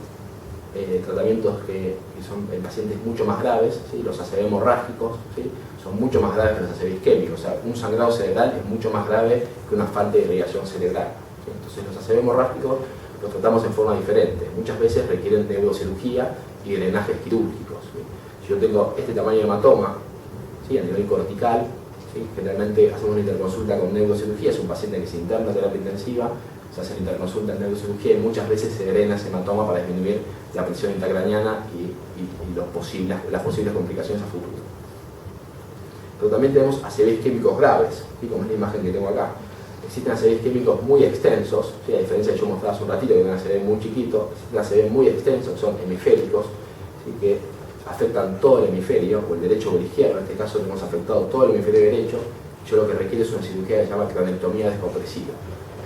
tratamientos que son en pacientes mucho más graves, ¿sí? Los ACV hemorrágicos, ¿sí? Son mucho más graves que los ACV isquémicos. O sea, un sangrado cerebral es mucho más grave que una falta de irrigación cerebral, ¿sí? Entonces los ACV hemorrágicos los tratamos en forma diferente. Muchas veces requieren neurocirugía y drenajes quirúrgicos, ¿sí? Si yo tengo este tamaño de hematoma, ¿sí? A nivel cortical, ¿sí? Generalmente hacemos una interconsulta con neurocirugía, es un paciente que se interna en terapia intensiva se hace la interconsulta en neurocirugía y muchas veces se drena ese hematoma para disminuir la presión intracraneana y las posibles complicaciones a futuro. Pero también tenemos ACV isquémicos graves, ¿sí? Como es la imagen que tengo acá. Existen ACV isquémicos muy extensos, ¿sí? A diferencia de yo mostraba hace un ratito que era un ACV muy chiquito, existen ACV muy extensos, que son hemisféricos, ¿sí? Que afectan todo el hemisferio, o el derecho o el izquierdo. En este caso tenemos afectado todo el hemisferio derecho. Yo lo que requiere es una cirugía que se llama cranectomía descompresiva.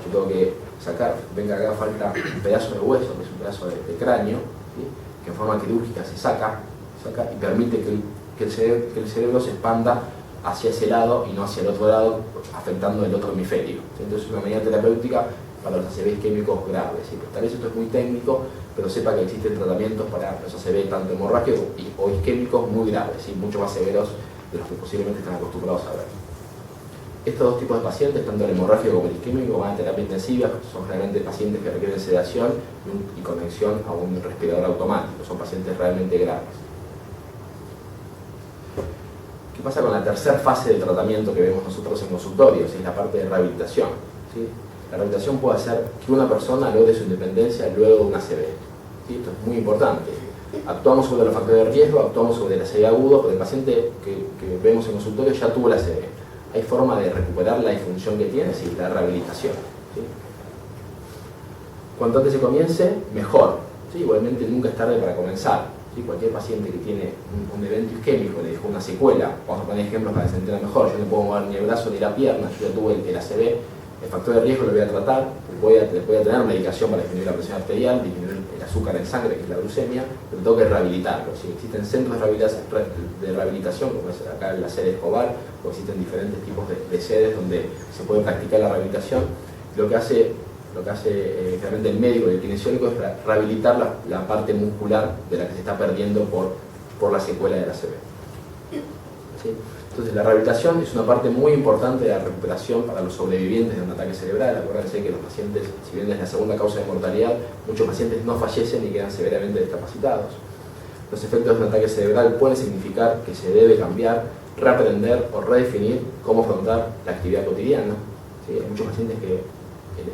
Yo tengo que sacar, venga acá falta un pedazo de hueso, que es un pedazo de cráneo, ¿sí? Que en forma quirúrgica se saca y permite que el cerebro se expanda hacia ese lado y no hacia el otro lado, afectando el otro hemisferio. Entonces es una medida terapéutica para los ACV isquémicos graves. ¿Sí? Tal vez esto es muy técnico, pero sepa que existen tratamientos para los ACV tanto hemorrágicos o isquémicos muy graves, ¿sí? Mucho más severos de los que posiblemente están acostumbrados a ver. Estos dos tipos de pacientes, tanto el hemorrágico como el isquémico, van a terapia intensiva, son realmente pacientes que requieren sedación y conexión a un respirador automático, son pacientes realmente graves. ¿Qué pasa con la tercera fase del tratamiento que vemos nosotros en consultorios? Es la parte de rehabilitación, ¿sí? La rehabilitación puede hacer que una persona logre su independencia luego de un ACV, ¿sí? Esto es muy importante. Actuamos sobre los factores de riesgo, actuamos sobre el ACV agudo, pero el paciente que vemos en consultorio ya tuvo el ACV. Hay forma de recuperar la disfunción que tiene, sí, la rehabilitación, ¿sí? Cuanto antes se comience, mejor, ¿sí? Igualmente nunca es tarde para comenzar, ¿sí? Cualquier paciente que tiene un evento isquémico, le dejó una secuela, vamos a poner ejemplos para que se entienda mejor, yo no puedo mover ni el brazo ni la pierna, yo ya tuve el ACV, el factor de riesgo lo voy a tratar, voy a tener medicación para disminuir la presión arterial, disminuir el azúcar en sangre, que es la glucemia, pero tengo que rehabilitarlo, ¿sí? Existen centros de rehabilitación, como es acá en la sede Escobar, o existen diferentes tipos de sedes donde se puede practicar la rehabilitación. Lo que hace realmente el médico y el kinesiólogo es rehabilitar la parte muscular de la que se está perdiendo por la secuela de la ACV. ¿Sí? Entonces la rehabilitación es una parte muy importante de la recuperación para los sobrevivientes de un ataque cerebral. Acuérdense que los pacientes, si bien es la segunda causa de mortalidad, muchos pacientes no fallecen y quedan severamente discapacitados. Los efectos de un ataque cerebral pueden significar que se debe cambiar, reaprender o redefinir cómo afrontar la actividad cotidiana. ¿Sí? Hay muchos pacientes que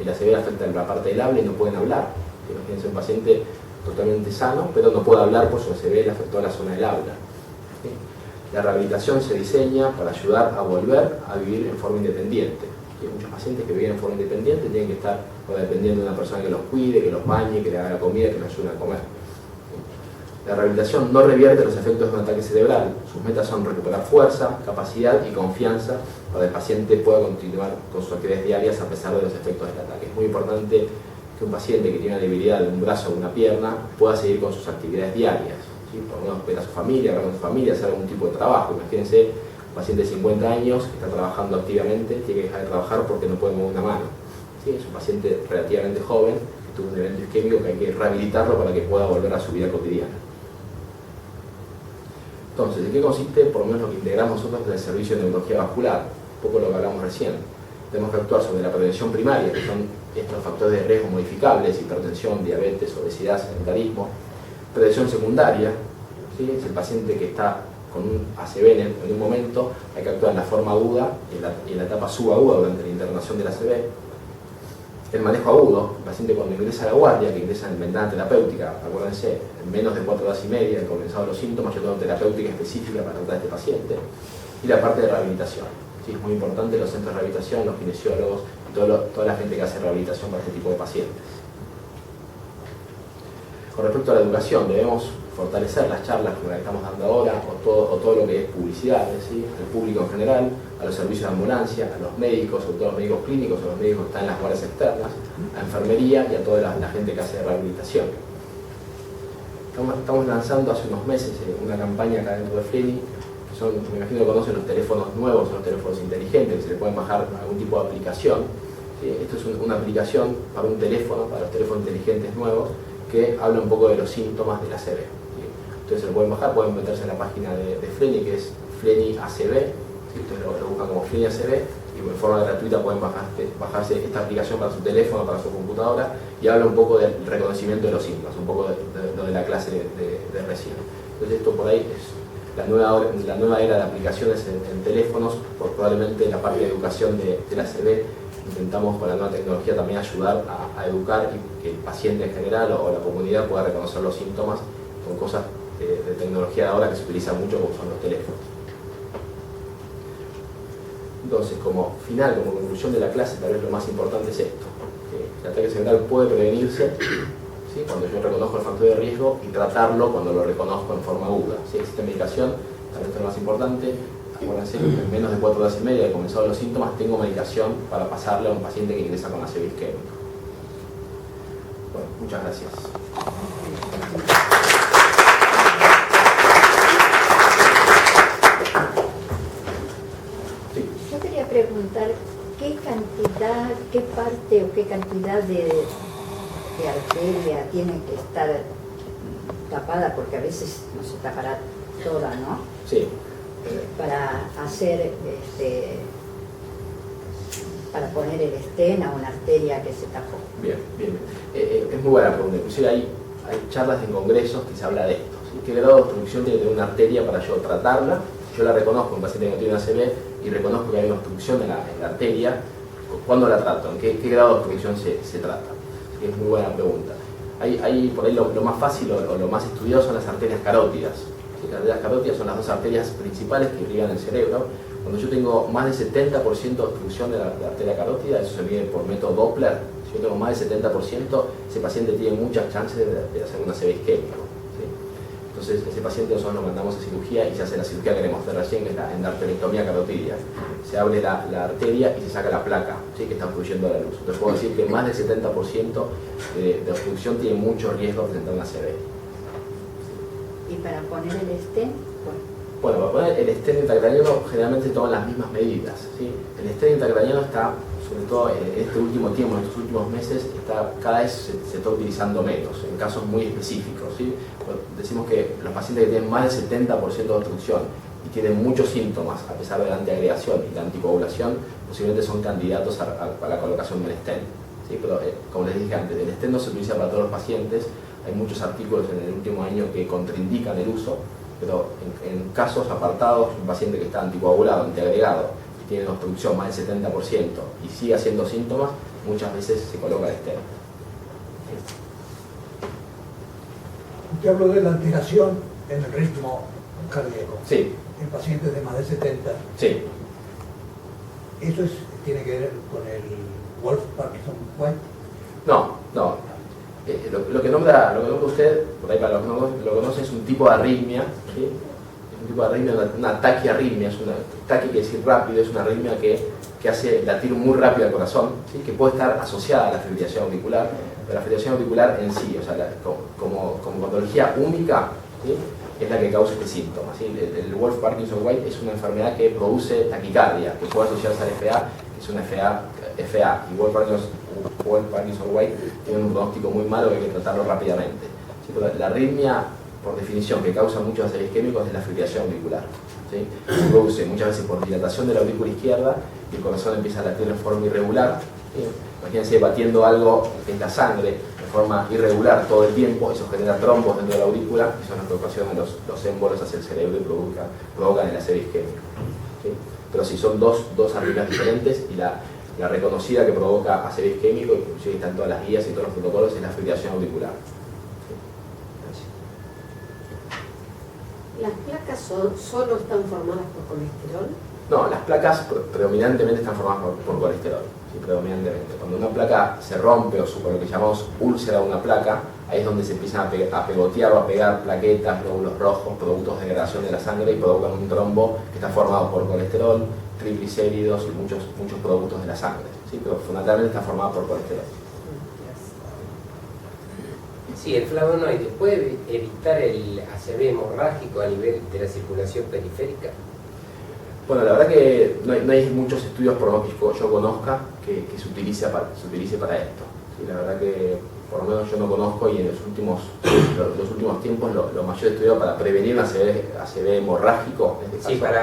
el ACV afecta la parte del habla y no pueden hablar. Imagínense un paciente totalmente sano, pero no puede hablar por su ACV, le afectó a la zona del habla. ¿Sí? La rehabilitación se diseña para ayudar a volver a vivir en forma independiente. Hay muchos pacientes que viven en forma independiente, tienen que estar dependiendo de una persona que los cuide, que los bañe, que le haga la comida, que los ayude a comer. La rehabilitación no revierte los efectos de un ataque cerebral. Sus metas son recuperar fuerza, capacidad y confianza para que el paciente pueda continuar con sus actividades diarias a pesar de los efectos del ataque. Es muy importante que un paciente que tiene una debilidad de un brazo o una pierna pueda seguir con sus actividades diarias. ¿Sí? Por lo menos ver a su familia, hablar con su familia, hacer algún tipo de trabajo. Imagínense un paciente de 50 años que está trabajando activamente, tiene que dejar de trabajar porque no puede mover una mano. ¿Sí? Es un paciente relativamente joven que tuvo un evento isquémico que hay que rehabilitarlo para que pueda volver a su vida cotidiana. Entonces, ¿en qué consiste por lo menos lo que integramos nosotros del servicio de neurología vascular? Un poco lo que hablamos recién. Tenemos que actuar sobre la prevención primaria, que son estos factores de riesgo modificables: hipertensión, diabetes, obesidad, sedentarismo. Prevención secundaria, ¿sí? Es el paciente que está con un ACV en un momento, hay que actuar en la forma aguda y en la etapa subaguda durante la internación del ACV. El manejo agudo, el paciente cuando ingresa a la guardia, que ingresa en ventana terapéutica, acuérdense, en menos de 4 horas y media, al comenzado los síntomas, yo tengo terapéutica específica para tratar a este paciente. Y la parte de rehabilitación. ¿Sí? Es muy importante los centros de rehabilitación, los kinesiólogos y toda la gente que hace rehabilitación para este tipo de pacientes. Con respecto a la educación, debemos fortalecer las charlas que estamos dando ahora, o todo lo que es publicidad, ¿sí? Al público en general, a los servicios de ambulancia, a los médicos, sobre todo a los médicos clínicos, a los médicos que están en las guardias externas, a enfermería y a toda la gente que hace rehabilitación. Estamos lanzando hace unos meses una campaña acá dentro de Fleni, que son, me imagino que conocen los teléfonos nuevos, los teléfonos inteligentes, que se le pueden bajar algún tipo de aplicación. ¿Sí? Esto es una aplicación para un teléfono, para los teléfonos inteligentes nuevos, que habla un poco de los síntomas del ACV. ¿Sí? Entonces se lo pueden bajar, pueden meterse en la página de Fleni, que es Fleni ACV. ¿Sí? Ustedes lo buscan como Fleni ACV y de forma gratuita pueden bajarse esta aplicación para su teléfono, para su computadora, y habla un poco del reconocimiento de los síntomas, un poco de lo de la clase de recién. Entonces esto por ahí es la nueva era de aplicaciones en teléfonos, probablemente la parte de educación del ACV intentamos con la nueva tecnología también ayudar a educar y que el paciente en general o la comunidad pueda reconocer los síntomas con cosas de tecnología de ahora que se utiliza mucho, como son los teléfonos. Entonces, como final, como conclusión de la clase, tal vez lo más importante es esto, que el ataque cerebral puede prevenirse, ¿sí?, cuando yo reconozco el factor de riesgo, y tratarlo cuando lo reconozco en forma aguda. Si existe medicación, tal vez esto es lo más importante. Acuérdense que en menos de 4 horas y media de comenzado los síntomas tengo medicación para pasarle a un paciente que ingresa con ACV isquémico. Bueno, muchas gracias. Sí. Yo quería preguntar qué cantidad, qué parte o qué cantidad de arteria tiene que estar tapada, porque a veces no se tapará toda, ¿no? Sí. Para hacer, para poner el stent a una arteria que se tapó. Bien, bien. Es muy buena pregunta. Inclusive hay charlas en congresos que se habla de esto, ¿sí? ¿Qué grado de obstrucción tiene que tener una arteria para yo tratarla? Yo la reconozco, un paciente que tiene una ACV, y reconozco que hay una obstrucción en la arteria. ¿Cuándo la trato? ¿En qué grado de obstrucción se trata? Es muy buena pregunta. Hay por ahí lo más fácil o lo más estudiado son las arterias carótidas. Las arterias carótidas son las dos arterias principales que irrigan el cerebro. Cuando yo tengo más del 70% de obstrucción de la arteria carótida, eso se mide por método Doppler. Si yo tengo más del 70%, ese paciente tiene muchas chances de hacer una ACV isquémica, ¿sí? Entonces, ese paciente nosotros lo mandamos a cirugía y se hace la cirugía que le mostré recién, que es la endarterectomía carotidia. Se abre la arteria y se saca la placa, ¿sí?, que está obstruyendo la luz. Entonces, puedo decir que más del 70% de obstrucción tiene mucho riesgo de presentar una ACV. Y para poner el stent, bueno, para poner el stent intracraniano generalmente se toman las mismas medidas, ¿sí? El stent intracraniano está, sobre todo en este último tiempo, en estos últimos meses, cada vez se está utilizando menos, en casos muy específicos, ¿sí? Decimos que los pacientes que tienen más del 70% de obstrucción y tienen muchos síntomas, a pesar de la antiagregación y la anticoagulación, posiblemente son candidatos a la colocación del stent, ¿sí? Pero como les dije antes, el stent no se utiliza para todos los pacientes. Hay muchos artículos en el último año que contraindican el uso, pero en casos apartados, un paciente que está anticoagulado, antiagregado, y tiene una obstrucción más del 70% y sigue haciendo síntomas, muchas veces se coloca el stent. Usted habló de la alteración en el ritmo cardíaco. Sí. En pacientes de más de 70. Sí. ¿Eso tiene que ver con el Wolff Parkinson White? No. Lo que nombra usted, por ahí para los que no lo conocen, es un tipo de arritmia, ¿sí? Es un tipo de arritmia, una taquiarritmia, taqui quiere decir rápido, es una arritmia que hace latir muy rápido al corazón, ¿sí?, que puede estar asociada a la fibrilación auricular, pero la fibrilación auricular en sí, o sea, como patología única, ¿sí?, es la que causa este síntoma, ¿sí? El Wolff Parkinson White es una enfermedad que produce taquicardia, que puede asociarse al FA, que es una FA, y Wolff Parkinson White tiene un pronóstico muy malo que hay que tratarlo rápidamente, ¿sí? Pero la arritmia, por definición, que causa muchos ACV isquémicos es la fibrilación auricular, ¿sí? Se produce muchas veces por dilatación de la aurícula izquierda y el corazón empieza a latir de forma irregular, ¿sí? Imagínense batiendo algo en la sangre de forma irregular todo el tiempo, eso genera trombos dentro de la aurícula, y son las que ocasionan los émbolos hacia el cerebro y provocan el ACV isquémico, ¿sí? Pero sí, son dos arritmias diferentes, y la reconocida que provoca ACV isquémico, inclusive están todas las guías y todos los protocolos, es la fibrilación auricular. ¿Las placas solo están formadas por colesterol? No, las placas predominantemente están formadas por colesterol, ¿sí? Predominantemente. Cuando una placa se rompe, o por lo que llamamos úlcera de una placa, ahí es donde se empiezan a pegotear o a pegar plaquetas, glóbulos rojos, productos de degradación de la sangre, y provocan un trombo que está formado por colesterol, triglicéridos y muchos productos de la sangre, ¿sí? Pero fundamentalmente está formado por colesterol. Sí, el flavonoide puede evitar el ACV hemorrágico a nivel de la circulación periférica. Bueno, la verdad que no hay muchos estudios, por lo menos que yo conozca, que se utilice para esto. ¿Sí? La verdad que por lo menos yo no conozco, y en los últimos tiempos lo mayor estudiado para prevenir un ACV hemorrágico. En este Sí, caso,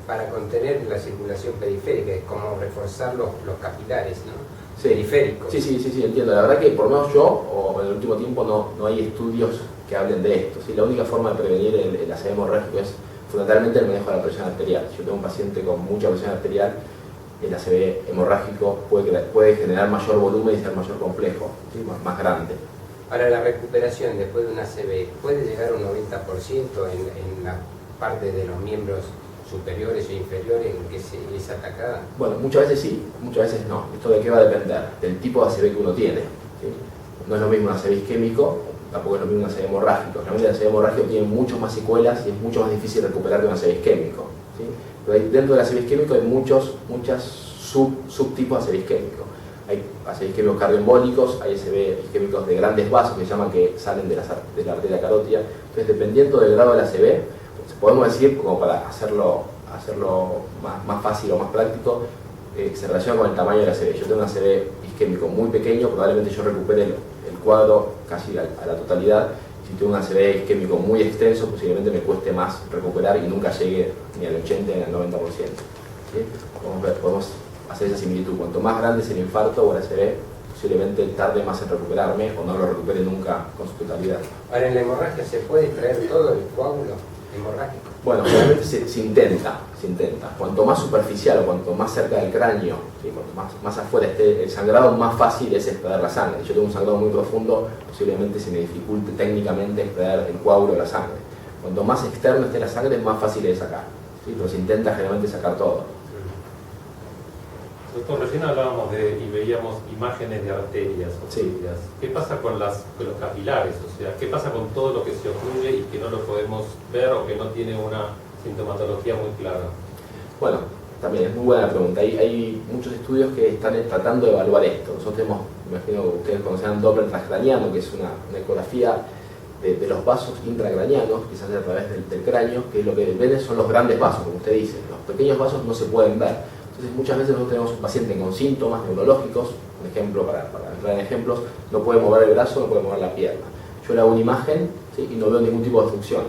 para contener la circulación periférica, es como reforzar los capilares, ¿no? Sí. Periféricos. Sí, entiendo. La verdad que por lo menos yo, o en el último tiempo, no hay estudios que hablen de esto, ¿sí? La única forma de prevenir el ACV hemorrágico es fundamentalmente el manejo de la presión arterial. Si yo tengo un paciente con mucha presión arterial, el ACV hemorrágico puede generar mayor volumen y ser mayor complejo, ¿sí? Más grande. Ahora, la recuperación después de un ACV puede llegar a un 90% en la parte de los miembros superiores o inferiores en que se es atacada. Bueno, muchas veces sí, muchas veces no. ¿Esto de qué va a depender? Del tipo de ACV que uno tiene, ¿sí? No es lo mismo un ACV isquémico, tampoco es lo mismo un ACV hemorrágico. Realmente el ACV hemorrágico tiene muchas más secuelas y es mucho más difícil recuperar que un ACV isquémico, ¿sí? Pero dentro del ACV isquémico hay muchos subtipos de ACV isquémico. Hay ACV isquémicos cardioembólicos, hay ACV isquémicos de grandes vasos que se llaman que salen de la arteria carótida. Entonces, dependiendo del grado del ACV, pues, podemos decir, como para hacerlo más fácil o más práctico, se relaciona con el tamaño del ACV. Yo tengo un ACV isquémico muy pequeño, probablemente yo recupere el cuadro casi a la totalidad. Si tengo un ACV isquémico muy extenso, posiblemente me cueste más recuperar y nunca llegue ni al 80 ni al 90%. ¿Sí? Podemos hacer esa similitud. Cuanto más grande es el infarto o el ACV, posiblemente tarde más en recuperarme o no lo recupere nunca con su totalidad. Ahora, en la hemorragia se puede extraer todo el coágulo hemorrágico. Bueno, realmente se intenta. Cuanto más superficial o cuanto más cerca del cráneo, ¿sí? Cuanto más afuera esté el sangrado, más fácil es extraer la sangre. Si yo tengo un sangrado muy profundo, posiblemente se me dificulte técnicamente extraer el coágulo de la sangre. Cuanto más externo esté la sangre, más fácil de sacar, ¿sí? Pero se intenta generalmente sacar todo. Doctor, recién hablábamos y veíamos imágenes de arterias ocurridas. Sí. ¿Qué pasa con los capilares? O sea, ¿qué pasa con todo lo que se ocurre y que no lo podemos ver o que no tiene una sintomatología muy clara? Bueno, también es muy buena la pregunta. Hay muchos estudios que están tratando de evaluar esto. Nosotros tenemos, me imagino que ustedes conocerán Doppler transcraniano, que es una ecografía de los vasos intracranianos que se hace a través del cráneo, que lo que ven son los grandes vasos, como usted dice. Los pequeños vasos no se pueden ver. Entonces muchas veces nosotros tenemos un paciente con síntomas neurológicos, por ejemplo, para entrar en ejemplos, no puede mover el brazo, no puede mover la pierna. Yo le hago una imagen, ¿sí? Y no veo ningún tipo de obstrucción,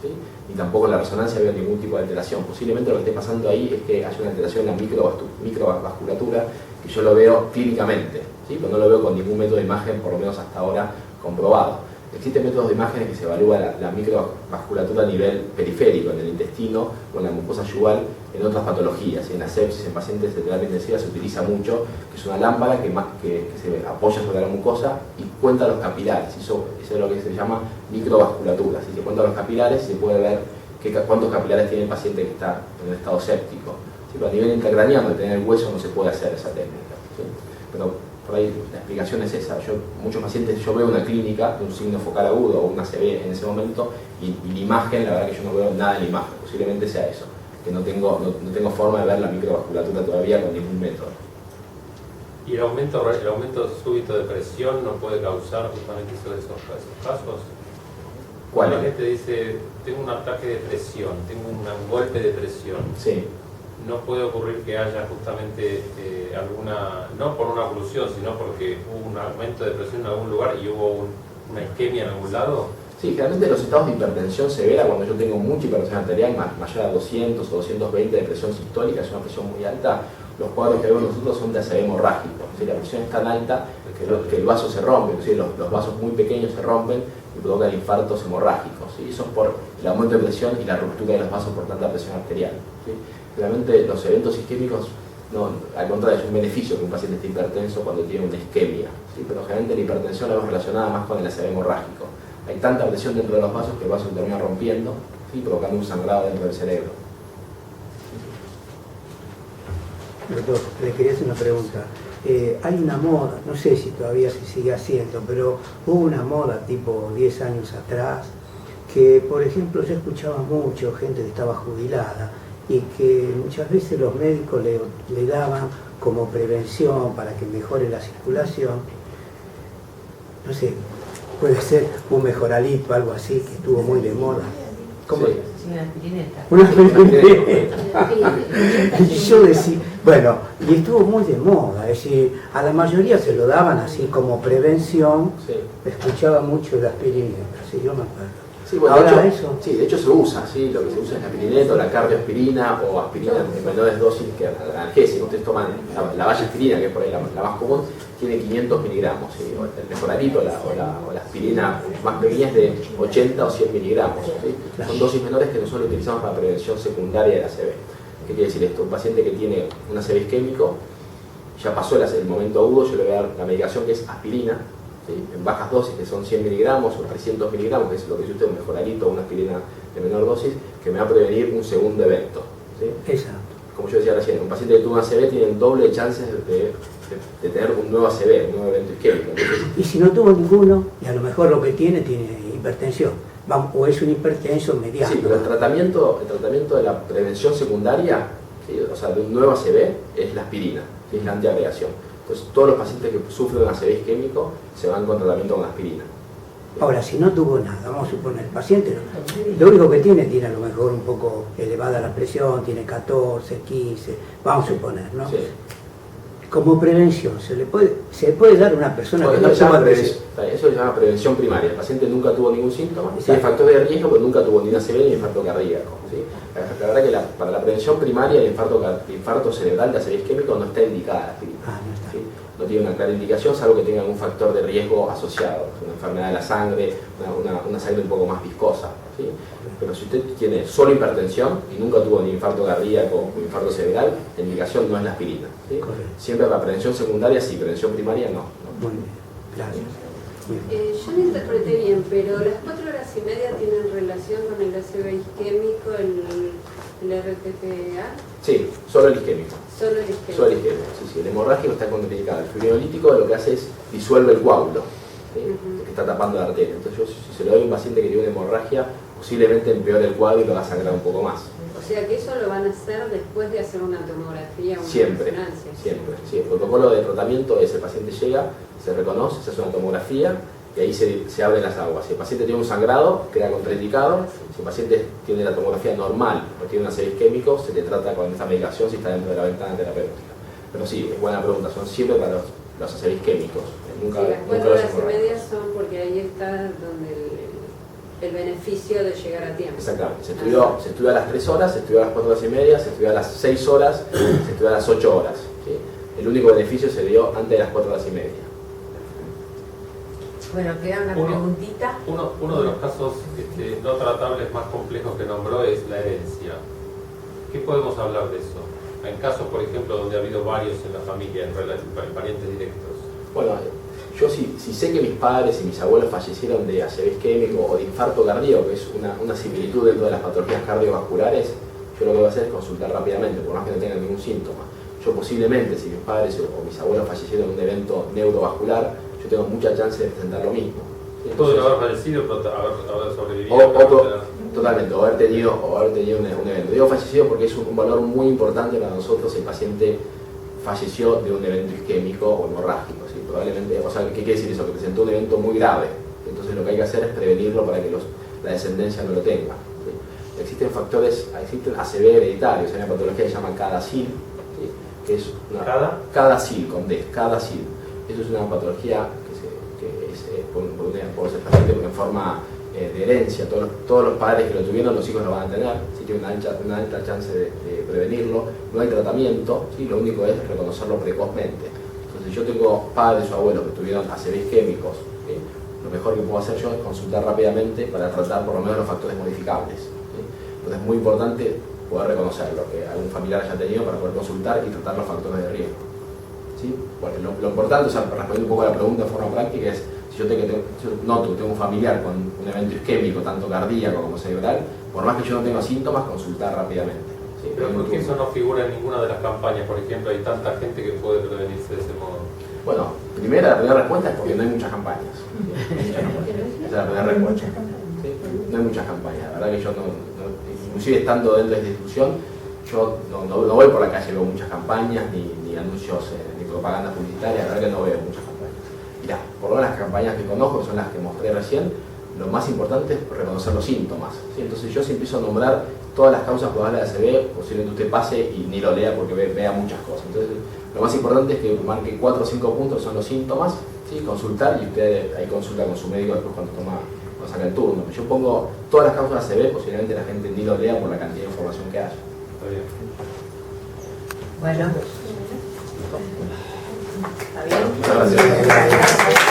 ¿sí? Y tampoco en la resonancia veo ningún tipo de alteración. Posiblemente lo que esté pasando ahí es que haya una alteración en la microvasculatura que yo lo veo clínicamente, ¿sí? Pero no lo veo con ningún método de imagen, por lo menos hasta ahora, comprobado. Existen métodos de imágenes que se evalúa la microvasculatura a nivel periférico, en el intestino o en la mucosa yugal, en otras patologías. En la sepsis, en pacientes de terapia intensiva se utiliza mucho, que es una lámpara que se apoya sobre la mucosa y cuenta los capilares. Eso es lo que se llama microvasculatura. Si se cuentan los capilares, se puede ver cuántos capilares tiene el paciente que está en el estado séptico. ¿Sí? Pero a nivel intracraniano, de tener el hueso, no se puede hacer esa técnica, ¿sí? Pero por ahí la explicación es esa. Muchos pacientes, yo veo una clínica de un signo focal agudo o una ACV en ese momento y la imagen, la verdad que yo no veo nada en la imagen. Posiblemente sea eso, que no tengo forma de ver la microvasculatura todavía con ningún método. ¿Y el aumento súbito de presión no puede causar justamente esos casos? ¿Cuál? La gente dice, tengo un ataque de presión, tengo un golpe de presión. Sí. No puede ocurrir que haya justamente alguna, no por una oclusión, sino porque hubo un aumento de presión en algún lugar y hubo una isquemia en algún lado. Sí, generalmente los estados de hipertensión severa, cuando yo tengo mucha hipertensión arterial, mayor a 200 o 220 de presión sistólica, es una presión muy alta, los cuadros que vemos nosotros son de ACV hemorrágico. Es decir, la presión es tan alta que el vaso se rompe, es decir, los vasos muy pequeños se rompen y provocan infartos hemorrágicos. ¿Sí? Eso es por el aumento de presión y la ruptura de los vasos por tanta presión arterial. ¿Sí? Realmente los eventos isquémicos, no, al contrario, es un beneficio que un paciente esté hipertenso cuando tiene una isquemia, ¿sí? Pero generalmente la hipertensión la vemos relacionada más con el ACV hemorrágico. Hay tanta presión dentro de los vasos que el vaso se termina rompiendo, ¿sí? Provocando un sangrado dentro del cerebro. Doctor, le quería hacer una pregunta. Hay una moda, no sé si todavía se sigue haciendo, pero hubo una moda tipo 10 años atrás, que por ejemplo yo escuchaba mucho gente que estaba jubilada y que muchas veces los médicos le daban como prevención para que mejore la circulación, no sé, puede ser un mejoralito, algo así, que estuvo muy de moda. ¿Cómo? Sí. Sí, una aspirineta. Una aspirineta. Y yo decía, bueno, y estuvo muy de moda, es decir, a la mayoría se lo daban así como prevención, Sí. escuchaba mucho de la aspirineta, sí, yo me acuerdo. Sí, bueno, Ahora de hecho se usa, ¿sí? Lo que se usa es la aspirineta o la cardioaspirina o aspirina en menores dosis que analgésico. Ustedes toman la valla aspirina, que es por ahí la más común, tiene 500 miligramos, ¿sí? O el mejoralito o la aspirina más pequeña es de 80 o 100 miligramos, ¿sí? Son dosis menores que nosotros utilizamos para prevención secundaria de la ACV. ¿Qué quiere decir esto? Un paciente que tiene un ACV isquémico, ya pasó el momento agudo, yo le voy a dar la medicación que es aspirina, ¿sí? En bajas dosis, que son 100 miligramos o 300 miligramos, que es lo que dice usted, un mejoralito o una aspirina de menor dosis, que me va a prevenir un segundo evento. ¿Sí? Exacto. Como yo decía recién, un paciente que tuvo un ACV tiene el doble de chances de tener un nuevo ACV, un nuevo evento isquémico. Entonces, Y si no tuvo ninguno, y a lo mejor lo que tiene hipertensión, o es un hipertenso mediano. sí, pero el tratamiento de la prevención secundaria, ¿sí? O sea, de un nuevo ACV, es la aspirina, que es la antiagregación. Entonces, todos los pacientes que sufren un ACV isquémico se van con tratamiento con aspirina. Ahora, si no tuvo nada, vamos a suponer, el paciente lo único que tiene a lo mejor un poco elevada la presión, tiene 14, 15, vamos a suponer, ¿no? Sí. Como prevención, ¿se puede dar a una persona que no toma presión? Eso se llama prevención primaria. El paciente nunca tuvo ningún síntoma, Exacto. tiene factores de riesgo, pero nunca tuvo ni una ACV ni infarto cardíaco. ¿Sí? La verdad que para la prevención primaria, el infarto cerebral de ACV isquémico no está indicada la aspirina. No está. ¿Sí? No tiene una clara indicación, salvo que tenga algún factor de riesgo asociado, una enfermedad de la sangre, una sangre un poco más viscosa. ¿Sí? Pero si usted tiene solo hipertensión y nunca tuvo ni infarto cardíaco o infarto cerebral, la indicación no es la aspirina. ¿Sí? Correcto. Siempre para prevención secundaria sí, prevención primaria no. Muy bien, gracias. Yo lo interpreté bien, pero las 4 horas y media tienen relación con el ACV isquémico, el RTPA, Sí, solo el isquémico. solo el isquémico. Solo el isquémico, sí. El hemorrágico está contraindicado. El fibrinolítico lo que hace es disuelve el coágulo, ¿sí? Que está tapando la arteria. Entonces yo, si se lo doy a un paciente que tiene una hemorragia, posiblemente empeore el cuadro y lo va a sangrar un poco más. O sea que eso lo van a hacer después de hacer una tomografía o una Siempre, resonancia. siempre. Sí, el protocolo de tratamiento es: el paciente llega, se reconoce, se hace una tomografía y ahí se abren las aguas. Si el paciente tiene un sangrado, queda contraindicado. Si el paciente tiene la tomografía normal o tiene un ACV isquémico, se le trata con esta medicación si está dentro de la ventana terapéutica. Pero sí, es buena pregunta, son siempre para los ACV isquémicos. Nunca, Sí, las 4 los horas y hemorrágicos. media son porque ahí está donde el beneficio de llegar a tiempo. Exactamente, se estudió a las 3 horas, se estudió a las 4 horas y media, se estudió a las 6 horas, se estudió a las 8 horas. ¿Sí? El único beneficio se dio antes de las 4 horas y media. Bueno, queda una preguntita. Uno de los casos no tratables más complejos que nombró es la herencia. ¿Qué podemos hablar de eso? En casos, por ejemplo, donde ha habido varios en la familia, en parientes directos. Bueno, yo si sé que mis padres y mis abuelos fallecieron de ACV isquémico o de infarto cardíaco, que es una similitud dentro de las patologías cardiovasculares, yo lo que voy a hacer es consultar rápidamente, por más que no tengan ningún síntoma. Yo posiblemente, si mis padres o mis abuelos fallecieron de un evento neurovascular, yo tengo mucha chance de presentar lo mismo. ¿Sí? Pueden haber fallecido, pero haber sobrevivido. Totalmente, o haber tenido un evento. Digo fallecido porque es un valor muy importante para nosotros si el paciente falleció de un evento isquémico o hemorrágico. ¿Sí? Probablemente, o sea, ¿qué quiere decir eso? Que presentó un evento muy grave. Entonces lo que hay que hacer es prevenirlo para que la descendencia no lo tenga. ¿Sí? Existen ACV hereditarios, hay una patología que se llama CADASIL, ¿sí? Que es una CADASIL con D, CADASIL. Eso es una patología que es por ese paciente en forma de herencia. Todos los padres que lo tuvieron, los hijos lo van a tener. Sí, tiene una alta chance de prevenirlo. No hay tratamiento, ¿sí? Lo único es reconocerlo precozmente. Entonces, si yo tengo padres o abuelos que tuvieron ACV isquémicos, ¿sí? Lo mejor que puedo hacer yo es consultar rápidamente para tratar por lo menos los factores modificables. ¿Sí? Entonces es muy importante poder reconocerlo, que algún familiar haya tenido para poder consultar y tratar los factores de riesgo. ¿Sí? Bueno, lo importante, o sea, para responder un poco a la pregunta de forma práctica, es si yo noto que tengo un familiar con un evento isquémico, tanto cardíaco como cerebral, por más que yo no tenga síntomas, consultar rápidamente. ¿Sí? Pero ¿por qué eso no figura en ninguna de las campañas? Por ejemplo, hay tanta gente que puede prevenirse de ese modo. Bueno, la primera respuesta es porque no hay muchas campañas. ¿Sí? Esa es la primera respuesta. ¿Sí? No hay muchas campañas. La verdad que yo inclusive estando dentro de esta institución, yo no voy por la calle, veo muchas campañas, ni anuncios, ni propaganda publicitaria, la verdad que no veo muchas campañas. Mirá, por lo menos las campañas que conozco, que son las que mostré recién, lo más importante es reconocer los síntomas. ¿Sí? Entonces yo si empiezo a nombrar todas las causas probables de ACV, posiblemente usted pase y ni lo lea porque vea muchas cosas. Entonces lo más importante es que marque 4 o 5 puntos, son los síntomas, ¿sí? Consultar, y usted ahí consulta con su médico después cuando saca el turno. Yo pongo todas las causas de ACV, posiblemente la gente ni lo lea por la cantidad de información que haya. Está bien. Bueno. ¿Está bien? Muchas gracias.